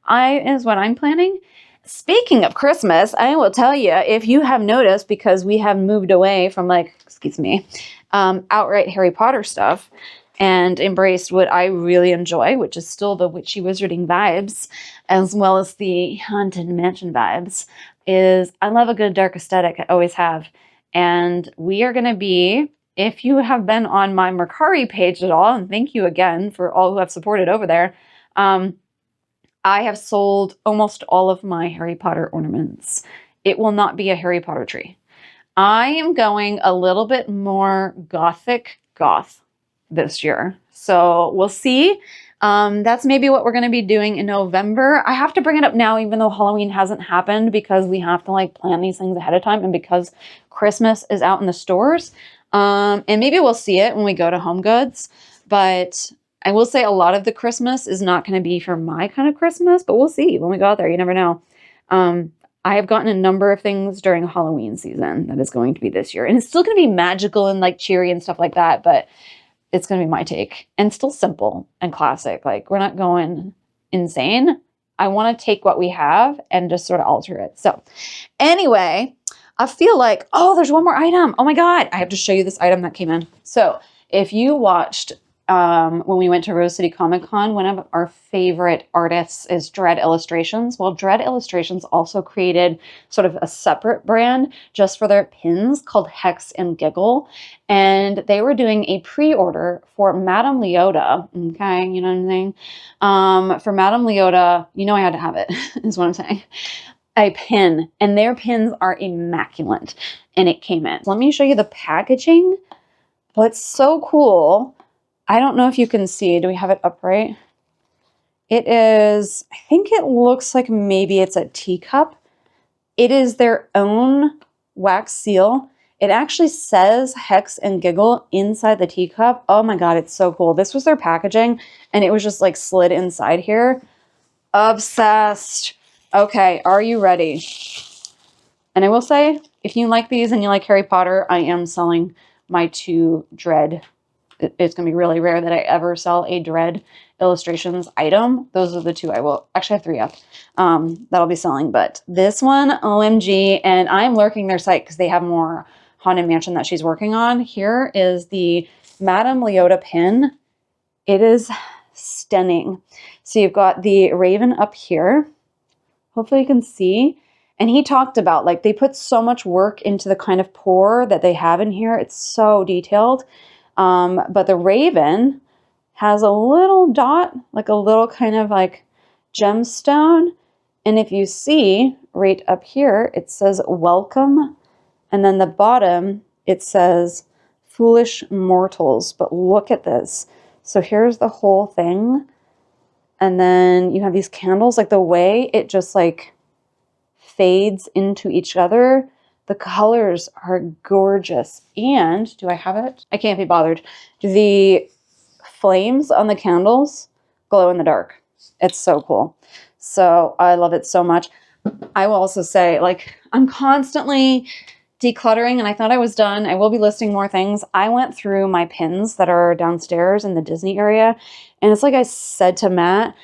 is what I'm planning. Speaking of Christmas, I will tell you, if you have noticed, because we have moved away from like, excuse me, outright Harry Potter stuff and embraced what I really enjoy, which is still the witchy wizarding vibes, as well as the haunted mansion vibes, is I love a good dark aesthetic. I always have. And we are going to be, if you have been on my Mercari page at all, and thank you again for all who have supported over there, I have sold almost all of my Harry Potter ornaments. It will not be a Harry Potter tree. I am going a little bit more gothic goth this year. So we'll see. That's maybe what we're going to be doing in November. I have to bring it up now, even though Halloween hasn't happened, because we have to like plan these things ahead of time, and because Christmas is out in the stores. And maybe we'll see it when we go to Home Goods, but I will say a lot of the Christmas is not going to be for my kind of Christmas, but we'll see when we go out there. You never know. I have gotten a number of things during Halloween season that is going to be this year, and it's still going to be magical and like cheery and stuff like that, but it's going to be my take, and still simple and classic. Like, we're not going insane. I want to take what we have and just sort of alter it. So anyway, I feel like, oh, there's one more item. Oh my God, I have to show you this item that came in. So if you watched when we went to Rose City Comic Con, one of our favorite artists is Dread Illustrations. Well, Dread Illustrations also created sort of a separate brand just for their pins called Hex and Giggle. And they were doing a pre-order for Madame Leota. Okay, you know what I'm saying? For Madame Leota, you know I had to have it, is what I'm saying. A pin. And their pins are immaculate. And it came in. Let me show you the packaging. What's so cool, I don't know if you can see. Do we have it upright? It is, I think it looks like maybe it's a teacup. It is their own wax seal. It actually says Hex and Giggle inside the teacup. Oh my God, it's so cool. This was their packaging, and it was just like slid inside here. Obsessed. Okay, are you ready? And I will say, if you like these and you like Harry Potter, I am selling my 2 Dread. It's going to be really rare that I ever sell a Dread Illustrations item. Those are the 2 I will actually have 3 up that I'll be selling. But this one, OMG, and I am lurking their site because they have more Haunted Mansion that she's working on. Here is the Madame Leota pin. It is stunning. So you've got the raven up here. Hopefully you can see. And he talked about like they put so much work into the kind of pour that they have in here. It's so detailed. But the Raven has a little dot, like a little kind of like gemstone. And if you see right up here, it says welcome. And then the bottom, it says foolish mortals. But look at this. So here's the whole thing. And then you have these candles, like the way it just like fades into each other. The colors are gorgeous. And do I have it? I can't be bothered. The flames on the candles glow in the dark. It's so cool. So I love it so much. I will also say, like, I'm constantly decluttering, and I thought I was done. I will be listing more things. I went through my pins that are downstairs in the Disney area, and it's like I said to Matt,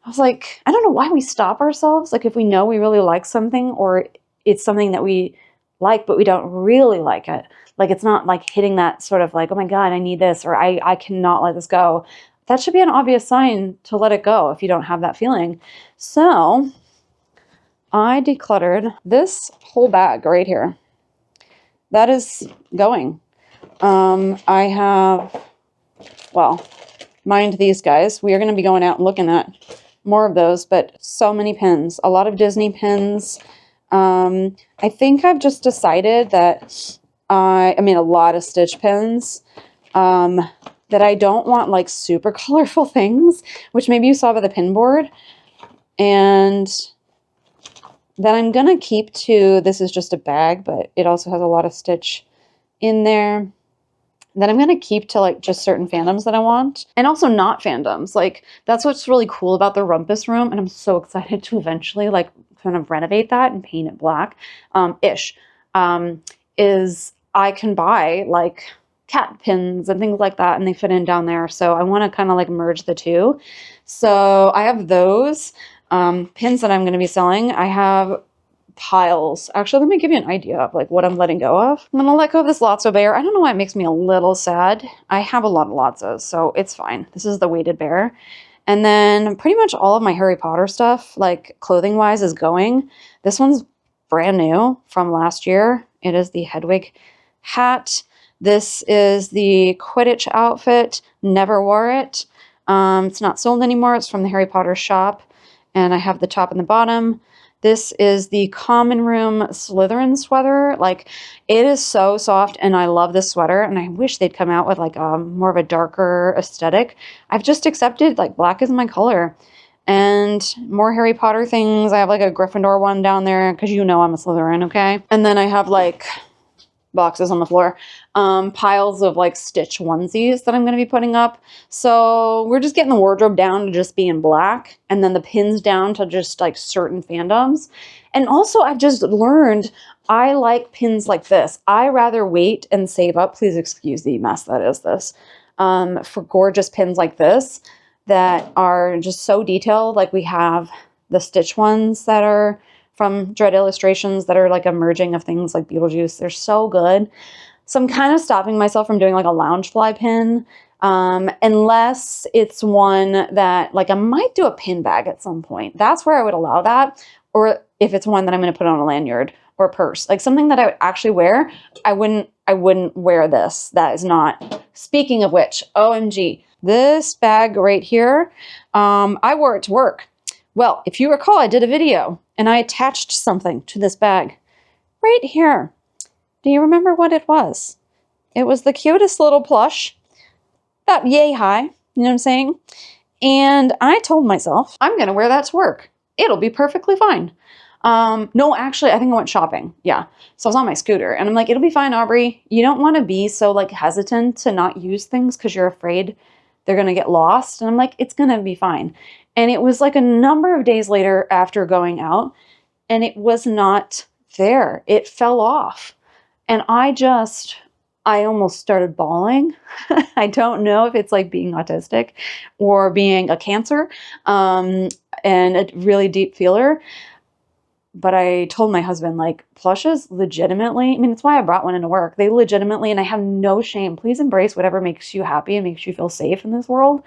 I was like, I don't know why we stop ourselves. Like, if we know we really like something, or it's something that we like, but we don't really like it. Like, it's not like hitting that sort of like, oh my God, I need this, or I cannot let this go. That should be an obvious sign to let it go if you don't have that feeling. So I decluttered this whole bag right here. That is going. I have, well, mind these guys. We are going to be going out and looking at more of those, but so many pins, a lot of Disney pins. I think I've just decided that I mean, a lot of Stitch pins, that I don't want like super colorful things, which maybe you saw by the pin board. And that I'm going to keep to, this is just a bag, but it also has a lot of Stitch in there. That I'm going to keep to like just certain fandoms that I want. And also not fandoms. Like, that's what's really cool about the Rumpus room. And I'm so excited to eventually like kind of renovate that and paint it black, is I can buy like cat pins and things like that, and they fit in down there. So I want to kind of like merge the two. So I have those pins that I'm going to be selling. I have piles. Actually, let me give you an idea of like what I'm letting go of. I'm going to let go of this Lotso bear. I don't know why it makes me a little sad. I have a lot of Lotzos, so it's fine. This is the weighted bear. And then pretty much all of my Harry Potter stuff, like clothing wise, is going. This one's brand new from last year. It is the Hedwig hat. This is the Quidditch outfit. Never wore it. It's not sold anymore. It's from the Harry Potter shop. And I have the top and the bottom. This is the Common Room Slytherin sweater. Like, it is so soft, and I love this sweater, and I wish they'd come out with like a more of a darker aesthetic. I've just accepted like black is my color. And more Harry Potter things. I have like a Gryffindor one down there because you know I'm a Slytherin, okay? And then I have like boxes on the floor, piles of like Stitch onesies that I'm going to be putting up. So we're just getting the wardrobe down to just being black, and then the pins down to just like certain fandoms. And also I've just learned I like pins like this. I rather wait and save up, please excuse the mess that is this, for gorgeous pins like this that are just so detailed. Like we have the Stitch ones that are from Dread Illustrations that are like a merging of things like Beetlejuice. They're so good. So I'm kind of stopping myself from doing like a Loungefly pin, unless it's one that like I might do a pin bag at some point. That's where I would allow that. Or if it's one that I'm going to put on a lanyard or a purse, like something that I would actually wear, I wouldn't wear this. That is not. Speaking of which, OMG, this bag right here, I wore it to work. Well, if you recall, I did a video and I attached something to this bag right here. Do you remember what it was? It was the cutest little plush, about yay high, you know what I'm saying? And I told myself, I'm going to wear that to work. It'll be perfectly fine. No, actually, I think I went shopping. Yeah. So I was on my scooter and I'm like, it'll be fine, Aubrey. You don't want to be so like hesitant to not use things because you're afraid they're going to get lost. And I'm like, it's going to be fine. And it was like a number of days later after going out and it was not there. It fell off. And I almost started bawling. I don't know if it's like being autistic or being a Cancer, and a really deep feeler. But I told my husband, like, plushes legitimately, I mean, it's why I brought one into work. They legitimately, and I have no shame, please embrace whatever makes you happy and makes you feel safe in this world.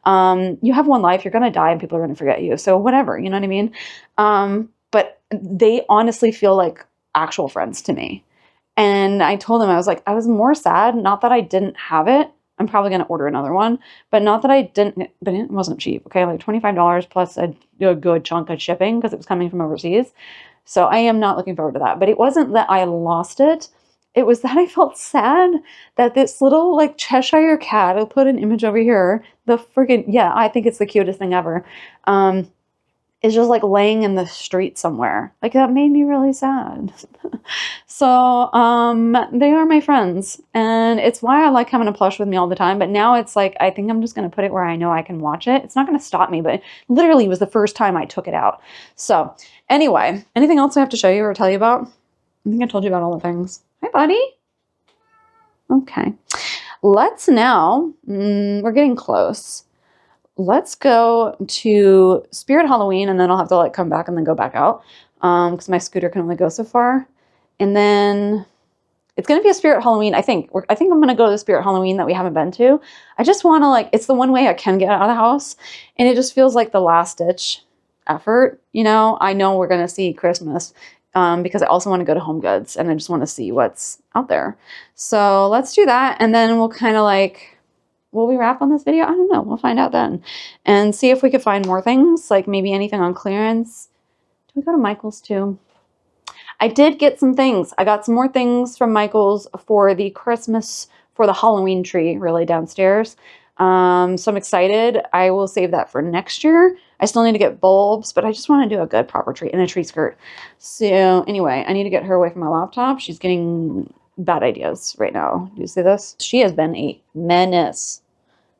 You have one life, you're going to die and people are going to forget you. So whatever, you know what I mean? But they honestly feel like actual friends to me. And I told him, I was like, I was more sad, not that I didn't have it. I'm probably going to order another one, but not that I didn't, but it wasn't cheap. Okay. Like $25 plus a good chunk of shipping because it was coming from overseas. So I am not looking forward to that, but it wasn't that I lost it. It was that I felt sad that this little like Cheshire cat, I'll put an image over here. The freaking, yeah, I think it's the cutest thing ever. Is just like laying in the street somewhere. Like that made me really sad. So, they are my friends, and it's why I like having a plush with me all the time. But now it's like, I think I'm just going to put it where I know I can watch it. It's not going to stop me, but literally was the first time I took it out. So anyway, anything else I have to show you or tell you about? I think I told you about all the things. Hi, buddy. Okay. Let's now, we're getting close. Let's go to Spirit Halloween, and then I'll have to like come back and then go back out because my scooter can only go so far. And then it's going to be a Spirit Halloween. I think I'm going to go to the Spirit Halloween that we haven't been to. I just want to like, it's the one way I can get out of the house. And it just feels like the last ditch effort. You know, I know we're going to see Christmas because I also want to go to Home Goods and I just want to see what's out there. So let's do that. And then we'll kind of like, will we wrap on this video? I don't know. We'll find out then. And see if we could find more things, like maybe anything on clearance. Do we go to Michael's too? I did get some things. I got some more things from Michael's for the Christmas, for the Halloween tree, really, downstairs. So I'm excited. I will save that for next year. I still need to get bulbs, but I just want to do a good proper tree and a tree skirt. So anyway, I need to get her away from my laptop. She's getting bad ideas right now. Do you see this? She has been a menace,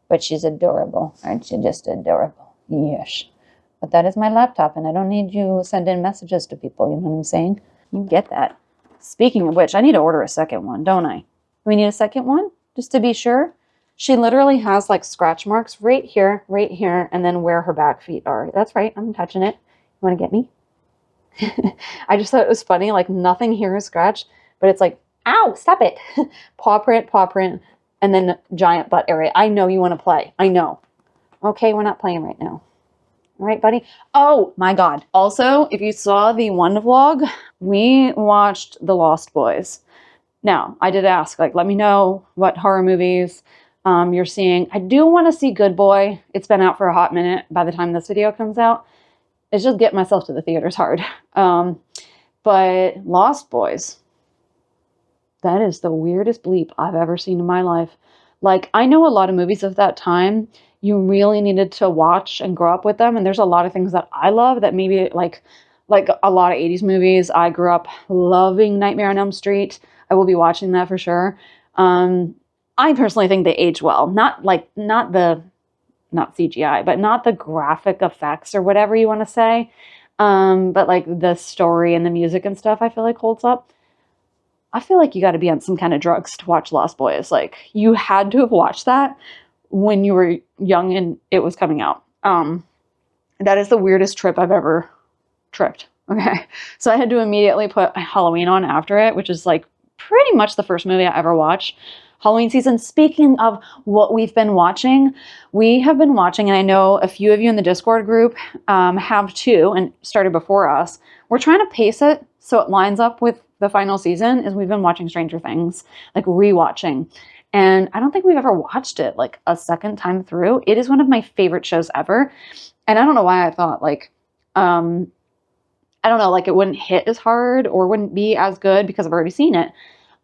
but she's adorable. Aren't you just adorable? Yes. But that is my laptop, and I don't need you sending messages to people. You know what I'm saying? You get that. Speaking of which, I need to order a second one, don't I? We need a second one, just to be sure. She literally has like scratch marks right here, and then where her back feet are. That's right, I'm touching it. You want to get me? I just thought it was funny, like nothing here is scratched, but it's like, ow, stop it. paw print, and then giant butt area. I know you want to play. I know. Okay, we're not playing right now. All right, buddy? Oh, my God. Also, if you saw the one vlog, we watched The Lost Boys. Now, I did ask, like, let me know what horror movies you're seeing. I do want to see Good Boy. It's been out for a hot minute by the time this video comes out. It's just getting myself to the theaters hard. But Lost Boys, that is the weirdest bleep I've ever seen in my life. Like, I know a lot of movies of that time you really needed to watch and grow up with them. And there's a lot of things that I love that maybe like a lot of 80s movies. I grew up loving Nightmare on Elm Street. I will be watching that for sure. I personally think they age well. Not CGI, but not the graphic effects or whatever you want to say. But like the story and the music and stuff, I feel like holds up. I feel like you got to be on some kind of drugs to watch Lost Boys. Like you had to have watched that when you were young and it was coming out. That is the weirdest trip I've ever tripped. Okay. So I had to immediately put Halloween on after it, which is like pretty much the first movie I ever watched. Halloween season. Speaking of what we've been watching, we have been watching, and I know a few of you in the Discord group have too, and started before us. We're trying to pace it so it lines up with the final season, is we've been watching Stranger Things, like rewatching. And I don't think we've ever watched it like a second time through. It is one of my favorite shows ever. And I don't know why I thought like, I don't know, like it wouldn't hit as hard or wouldn't be as good because I've already seen it.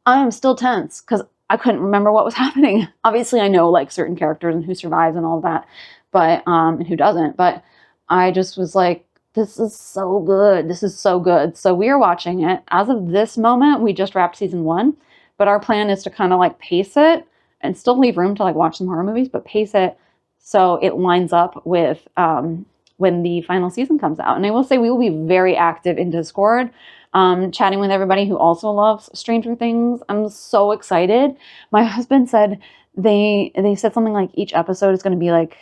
I am still tense because I couldn't remember what was happening. Obviously I know like certain characters and who survives and all that, but, and who doesn't, but I just was like, this is so good. This is so good. So we are watching it. As of this moment, we just wrapped season 1. But our plan is to kind of like pace it and still leave room to like watch some horror movies, but pace it so it lines up with when the final season comes out. And I will say we will be very active in Discord, chatting with everybody who also loves Stranger Things. I'm so excited. My husband said they said something like each episode is going to be like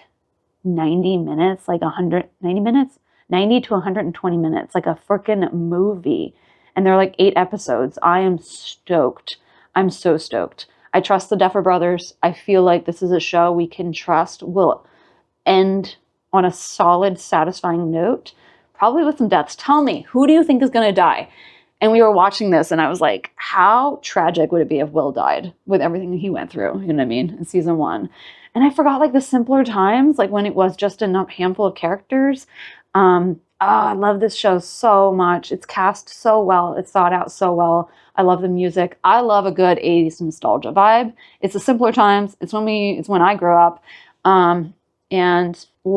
90 minutes, like 190 minutes, 90 to 120 minutes, like a freaking movie. And they're like 8 episodes. I am stoked. I'm so stoked. I trust the Duffer Brothers. I feel like this is a show we can trust will end on a solid, satisfying note. probably with some deaths. Tell me, who do you think is going to die? And we were watching this and I was like, how tragic would it be if Will died with everything he went through, you know what I mean, in season 1. And I forgot like the simpler times, like when it was just a handful of characters. I love this show so much. It's cast so well. It's thought out so well. I love the music. I love a good 80s nostalgia vibe. It's the simpler times. It's when I grew up. And I'm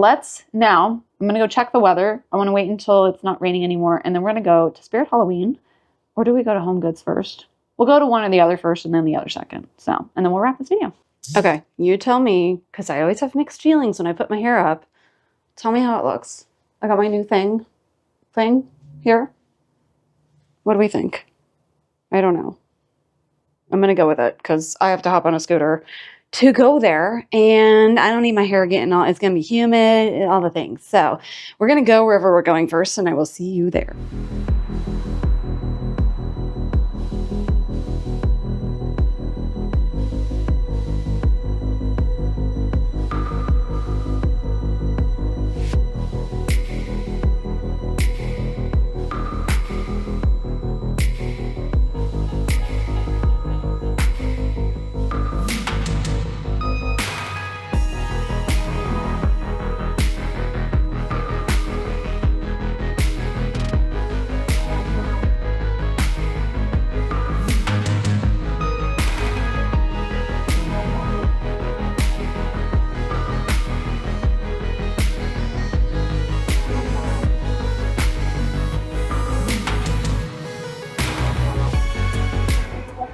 going to go check the weather. I want to wait until it's not raining anymore. And then we're going to go to Spirit Halloween. Or do we go to Home Goods first? We'll go to one or the other first and then the other second. So, and then we'll wrap this video. Okay, you tell me, because I always have mixed feelings when I put my hair up. Tell me how it looks. I got my new thing here. What do we think? I don't know. I'm going to go with it because I have to hop on a scooter to go there. And I don't need my hair getting all, it's going to be humid and all the things. So we're going to go wherever we're going first and I will see you there.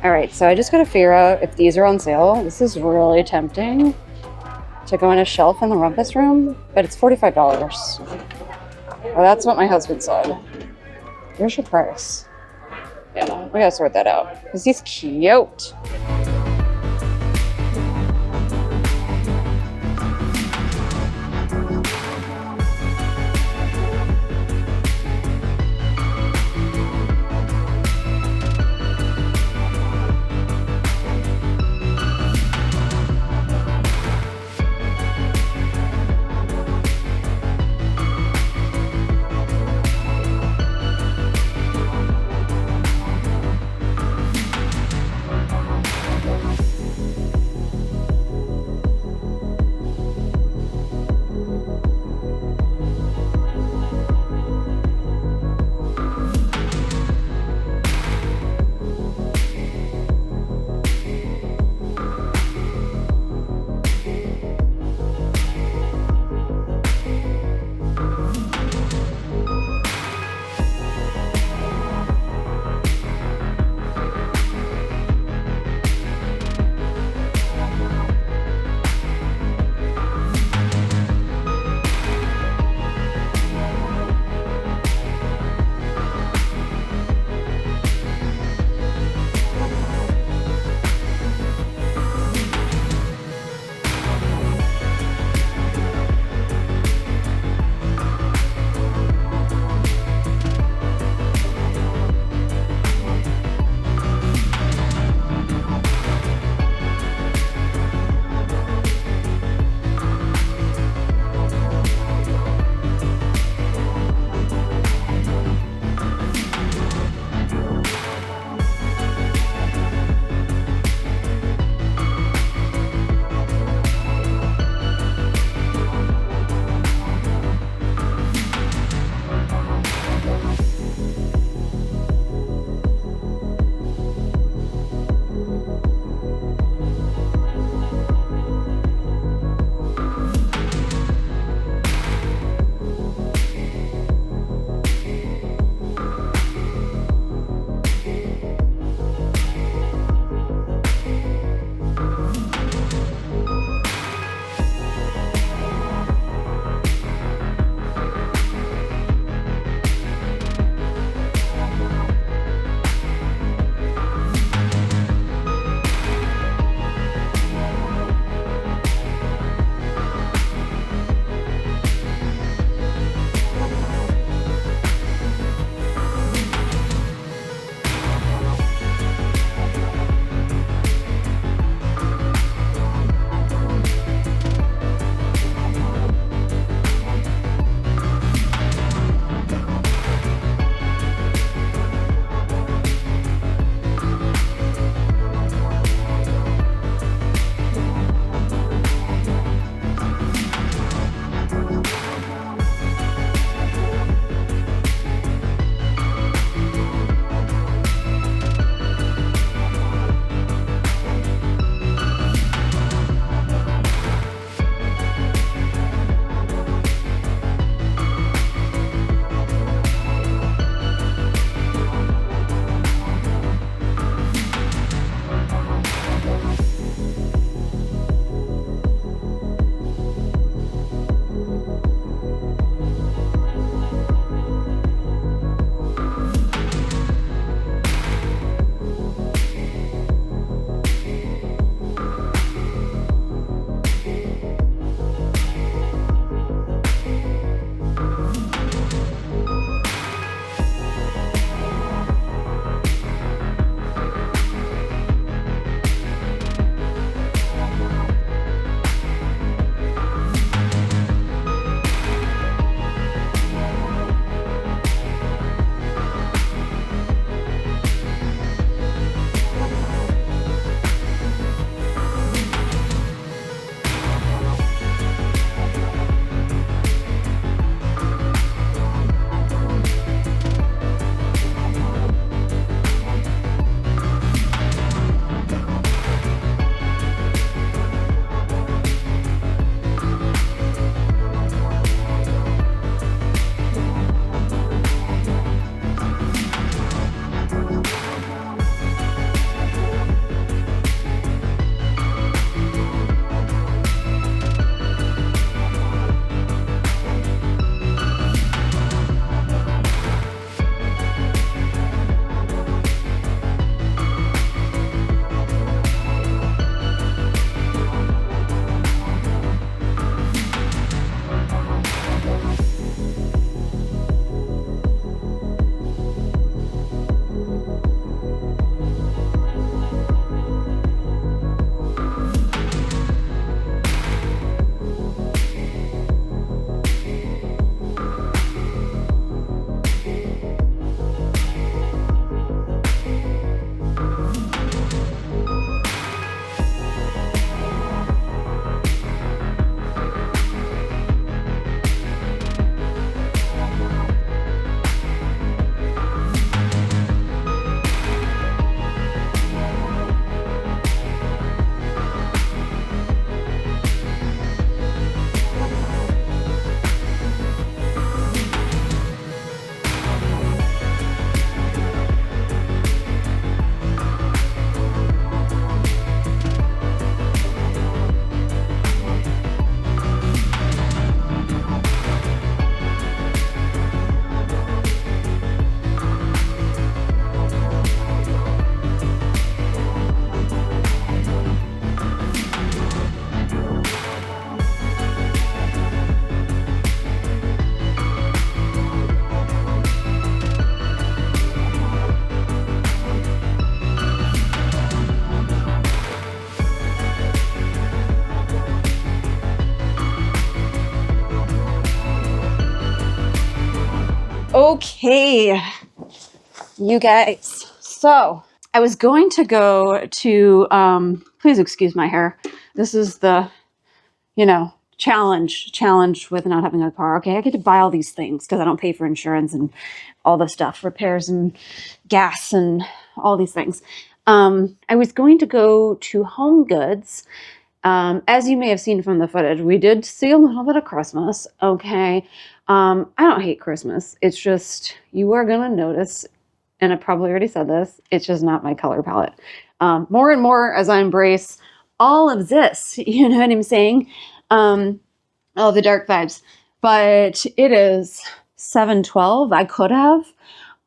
All right, so I just got to figure out if these are on sale. This is really tempting to go on a shelf in the rumpus room, but it's $45. Well, that's what my husband said. Here's your price. Yeah, we gotta sort that out because he's cute. Okay, you guys. So I was going to go to, please excuse my hair. This is the, challenge with not having a car. Okay, I get to buy all these things because I don't pay for insurance and all the stuff, repairs and gas and all these things. I was going to go to Home Goods. As you may have seen from the footage, we did see a little bit of Christmas. Okay. I don't hate Christmas. It's just, you are going to notice, and I probably already said this, it's just not my color palette. More and more as I embrace all of this, you know what I'm saying? All the dark vibes. But it is 7:12. I could have.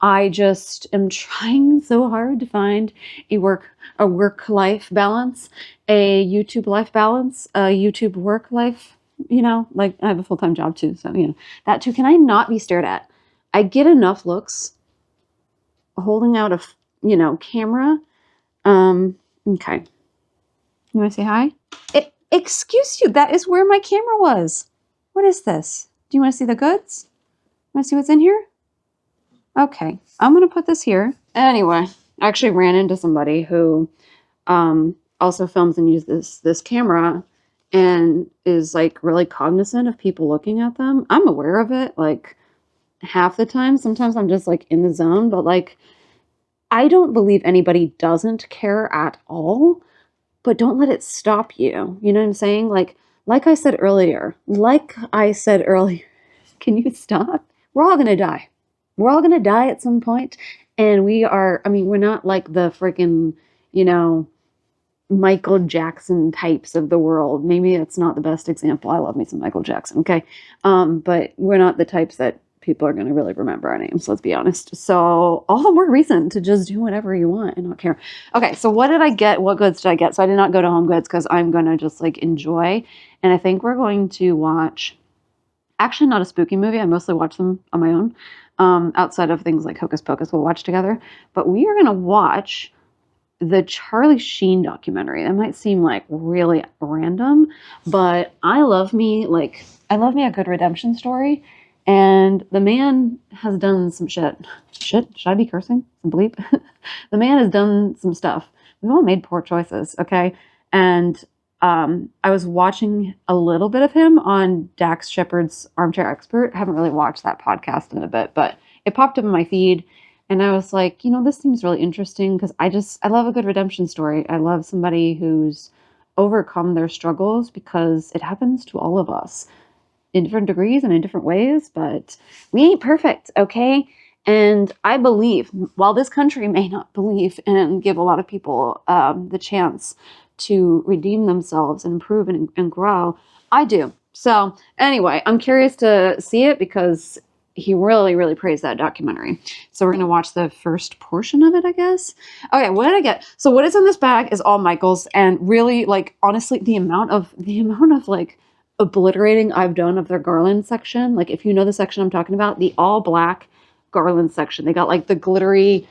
I just am trying so hard to find a work-life balance, a YouTube life balance, a YouTube work life, like I have a full-time job too. So, that too. Can I not be stared at? I get enough looks holding out a, camera. Okay. You want to say hi? Excuse you. That is where my camera was. What is this? Do you want to see the goods? Want to see what's in here? Okay, I'm going to put this here. Anyway, I actually ran into somebody who also films and uses this camera and is like really cognizant of people looking at them. I'm aware of it like half the time. Sometimes I'm just like in the zone, but like I don't believe anybody doesn't care at all, but don't let it stop you. You know what I'm saying? Like I said earlier, can you stop? We're all going to die. We're all going to die at some point. And we're not like the freaking, Michael Jackson types of the world. Maybe it's not the best example. I love me some Michael Jackson. Okay. But we're not the types that people are going to really remember our names. Let's be honest. So all the more reason to just do whatever you want and not care. Okay. So what did I get? What goods did I get? So I did not go to Home Goods because I'm going to just like enjoy. And I think we're going to watch, actually not a spooky movie. I mostly watch them on my own. Outside of things like Hocus Pocus we'll watch together. But we are going to watch the Charlie Sheen documentary. That might seem like really random, but I love me a good redemption story. And the man has done some shit. Should I be cursing? Some bleep? The man has done some stuff. We've all made poor choices, okay? And I was watching a little bit of him on Dax Shepard's Armchair Expert. I haven't really watched that podcast in a bit, but it popped up in my feed. And I was like, this seems really interesting because I love a good redemption story. I love somebody who's overcome their struggles because it happens to all of us in different degrees and in different ways, but we ain't perfect, okay? And I believe, while this country may not believe and give a lot of people the chance to redeem themselves and improve and grow, I do. So anyway, I'm curious to see it because he really, really praised that documentary. So we're going to watch the first portion of it, I guess. Okay, what did I get? So what is in this bag is all Michael's, and really, like, honestly, the amount of like obliterating I've done of their garland section. Like, if you know the section I'm talking about, the all black garland section. They got like the glittery,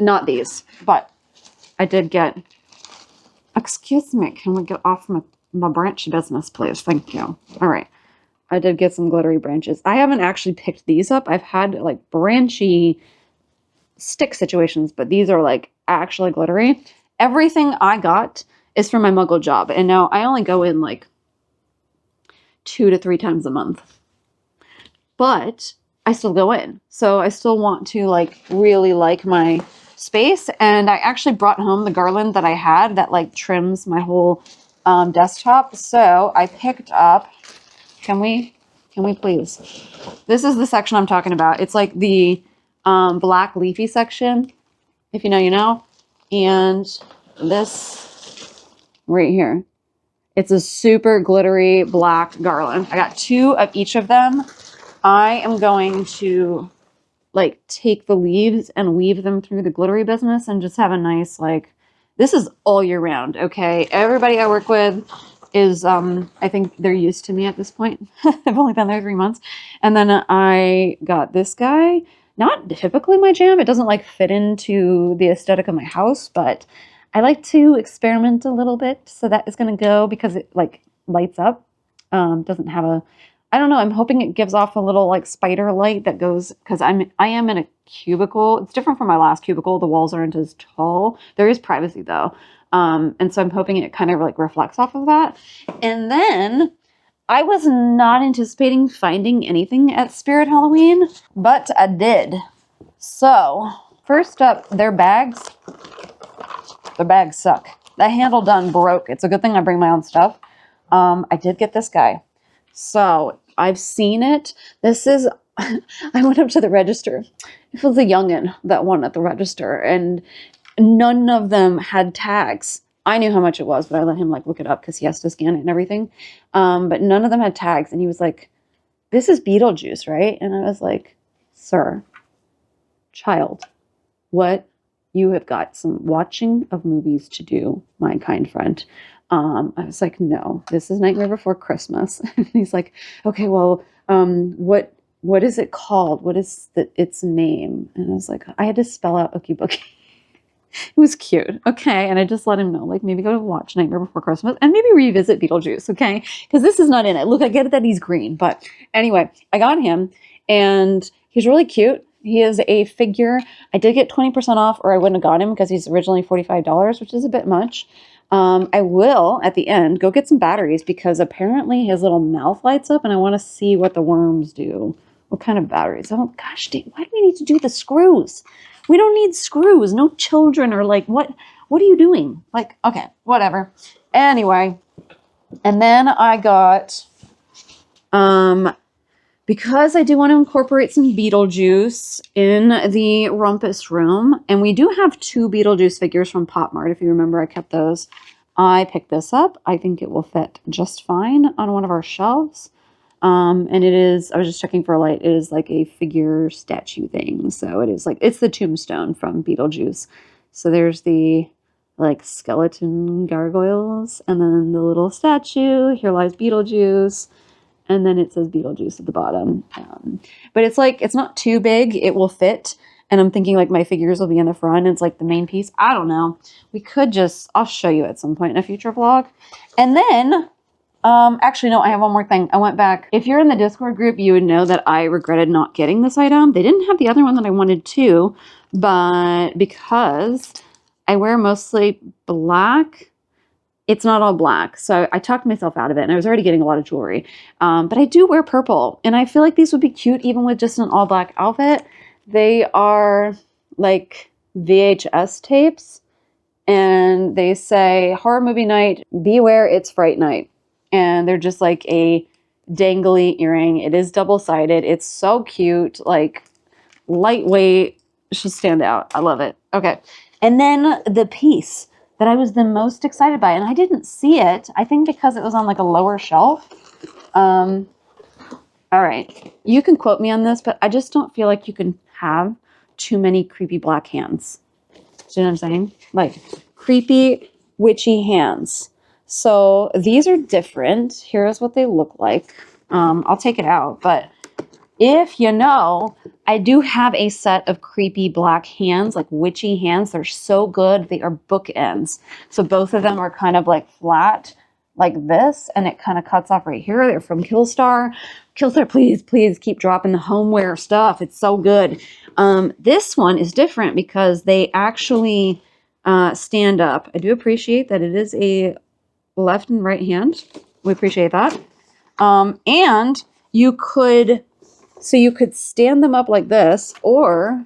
not these, but I did get, excuse me, can we get off my branch business, please? Thank you. All right. I did get some glittery branches. I haven't actually picked these up. I've had like branchy stick situations, but these are like actually glittery. Everything I got is for my Muggle job. And now I only go in like 2 to 3 times a month. But I still go in. So I still want to like really like my space. And I actually brought home the garland that I had that like trims my whole desktop. So I picked up, can we please? This is the section I'm talking about. It's like the black leafy section. If you know, you know. And this right here. It's a super glittery black garland. I got 2 of each of them. I am going to like take the leaves and weave them through the glittery business and just have a nice like, this is all year round, okay? Everybody I work with is, I think they're used to me at this point. I've only been there 3 months. And then I got this guy, not typically my jam. It doesn't like fit into the aesthetic of my house, but I like to experiment a little bit. So that is going to go because it like lights up. Doesn't have I don't know. I'm hoping it gives off a little like spider light that goes, because I am in a cubicle. It's different from my last cubicle. The walls aren't as tall. There is privacy though. And so I'm hoping it kind of like reflects off of that. And then I was not anticipating finding anything at Spirit Halloween, but I did. So first up, their bags suck. The handle done broke. It's a good thing I bring my own stuff. I did get this guy. So I've seen it. This is, I went up to the register. It was a youngin' that won at the register, and none of them had tags. I knew how much it was, but I let him like look it up because he has to scan it and everything. But none of them had tags. And he was like, "This is Beetlejuice, right?" And I was like, "Sir, child, what? You have got some watching of movies to do, my kind friend." I was like, "No, this is Nightmare Before Christmas." And he's like, "Okay, well, what is it called? What is its name?" And I was like, I had to spell out Ookie Bookie. It was cute. Okay. And I just let him know, like, maybe go to watch Nightmare Before Christmas and maybe revisit Beetlejuice. Okay. Because this is not in it. Look, I get it that he's green. But anyway, I got him and he's really cute. He is a figure. I did get 20% off, or I wouldn't have got him because he's originally $45, which is a bit much. I will, at the end, go get some batteries because apparently his little mouth lights up and I want to see what the worms do. What kind of batteries? Oh, gosh, dang, why do we need to do the screws? We don't need screws. No children are like, what are you doing? Like, okay, whatever. Anyway, and then I got, because I do want to incorporate some Beetlejuice in the Rumpus room, and we do have 2 Beetlejuice figures from Pop Mart. If you remember, I kept those. I picked this up. I think it will fit just fine on one of our shelves. And it is, I was just checking for a light. It is like a figure statue thing. So it is like, it's the tombstone from Beetlejuice. So there's the like skeleton gargoyles and then the little statue. Here lies Beetlejuice. And then it says Beetlejuice at the bottom. But it's like, it's not too big. It will fit. And I'm thinking like my figures will be in the front. It's like the main piece. I don't know. We could just, I'll show you at some point in a future vlog. And then, actually, no, I have one more thing. I went back. If you're in the Discord group, you would know that I regretted not getting this item. They didn't have the other one that I wanted to, but because I wear mostly black, it's not all black. So I talked myself out of it and I was already getting a lot of jewelry. But I do wear purple and I feel like these would be cute even with just an all black outfit. They are like VHS tapes and they say horror movie night, beware it's fright night. And they're just like a dangly earring. It is double-sided. It's so cute, like lightweight, should stand out. I love it. Okay. And then the piece that I was the most excited by, and I didn't see it, I think because it was on like a lower shelf. All right. You can quote me on this, but I just don't feel like you can have too many creepy black hands. Do you know what I'm saying? Like creepy, witchy hands. So these are different. Here's what they look like. I'll take it out, but if you know, I do have a set of creepy black hands, like witchy hands. They're so good. They are bookends. So both of them are kind of like flat like this, and it kind of cuts off right here. They're from Killstar. Killstar, please keep dropping the homeware stuff. It's so good. This one is different because they actually stand up. I do appreciate that it is a left and right hand. We appreciate that. And you could stand them up like this or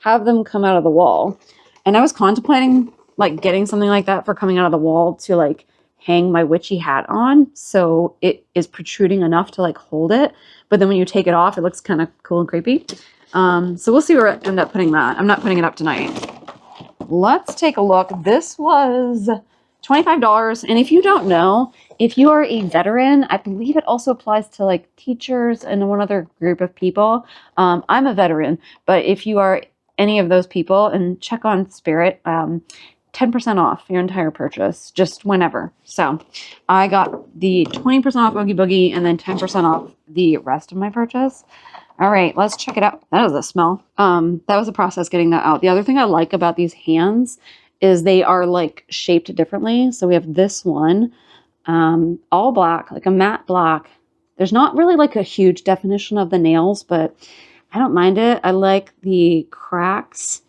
have them come out of the wall. And I was contemplating like getting something like that for coming out of the wall to like hang my witchy hat on. So it is protruding enough to like hold it. But then when you take it off, it looks kind of cool and creepy. So we'll see where I end up putting that. I'm not putting it up tonight. Let's take a look. This was $25. And if you don't know, if you are a veteran, I believe it also applies to like teachers and one other group of people. I'm a veteran, but if you are any of those people, and check on Spirit, 10% off your entire purchase, just whenever. So I got the 20% off Oogie Boogie and then 10% off the rest of my purchase. All right, let's check it out. That was a smell. That was a process getting that out. The other thing I like about these hands is they are like shaped differently. So we have this one, all black, like a matte black, There's not really like a huge definition of the nails, but I don't mind it. I like the cracks.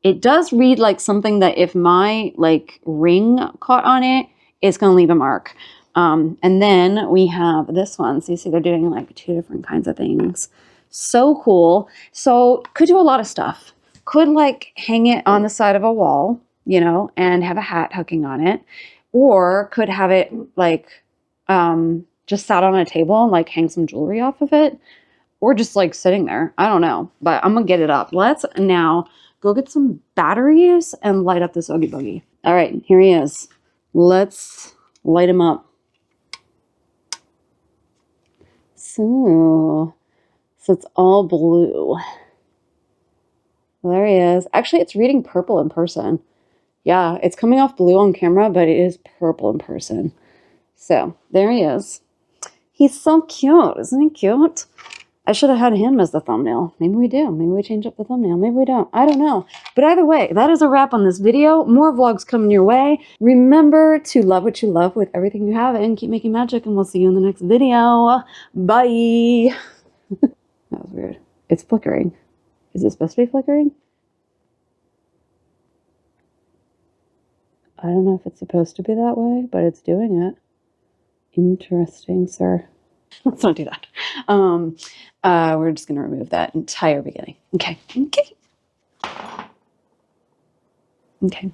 It does read like something that if my like ring caught on it, it's going to leave a mark. And then we have this one. So you see they're doing like 2 different kinds of things. So cool. So could do a lot of stuff. Could like hang it on the side of a wall, you know, and have a hat hooking on it. Or could have it like just sat on a table and like hang some jewelry off of it. Or just like sitting there. I don't know. But I'm going to get it up. Let's now go get some batteries and light up this Oogie Boogie. All right, here he is. Let's light him up. So it's all blue. There he is. Actually, it's reading purple in person. Yeah, it's coming off blue on camera, but it is purple in person. So there he is. He's so cute. Isn't he cute? I should have had him as the thumbnail. Maybe we do. Maybe we change up the thumbnail. Maybe we don't. I don't know. But either way, that is a wrap on this video. More vlogs coming your way. Remember to love what you love with everything you have and keep making magic, and we'll see you in the next video. Bye. That was weird. It's flickering. Is it supposed to be flickering? I don't know if it's supposed to be that way, but it's doing it. Interesting, sir. Let's not do that. We're just going to remove that entire beginning. Okay. Okay.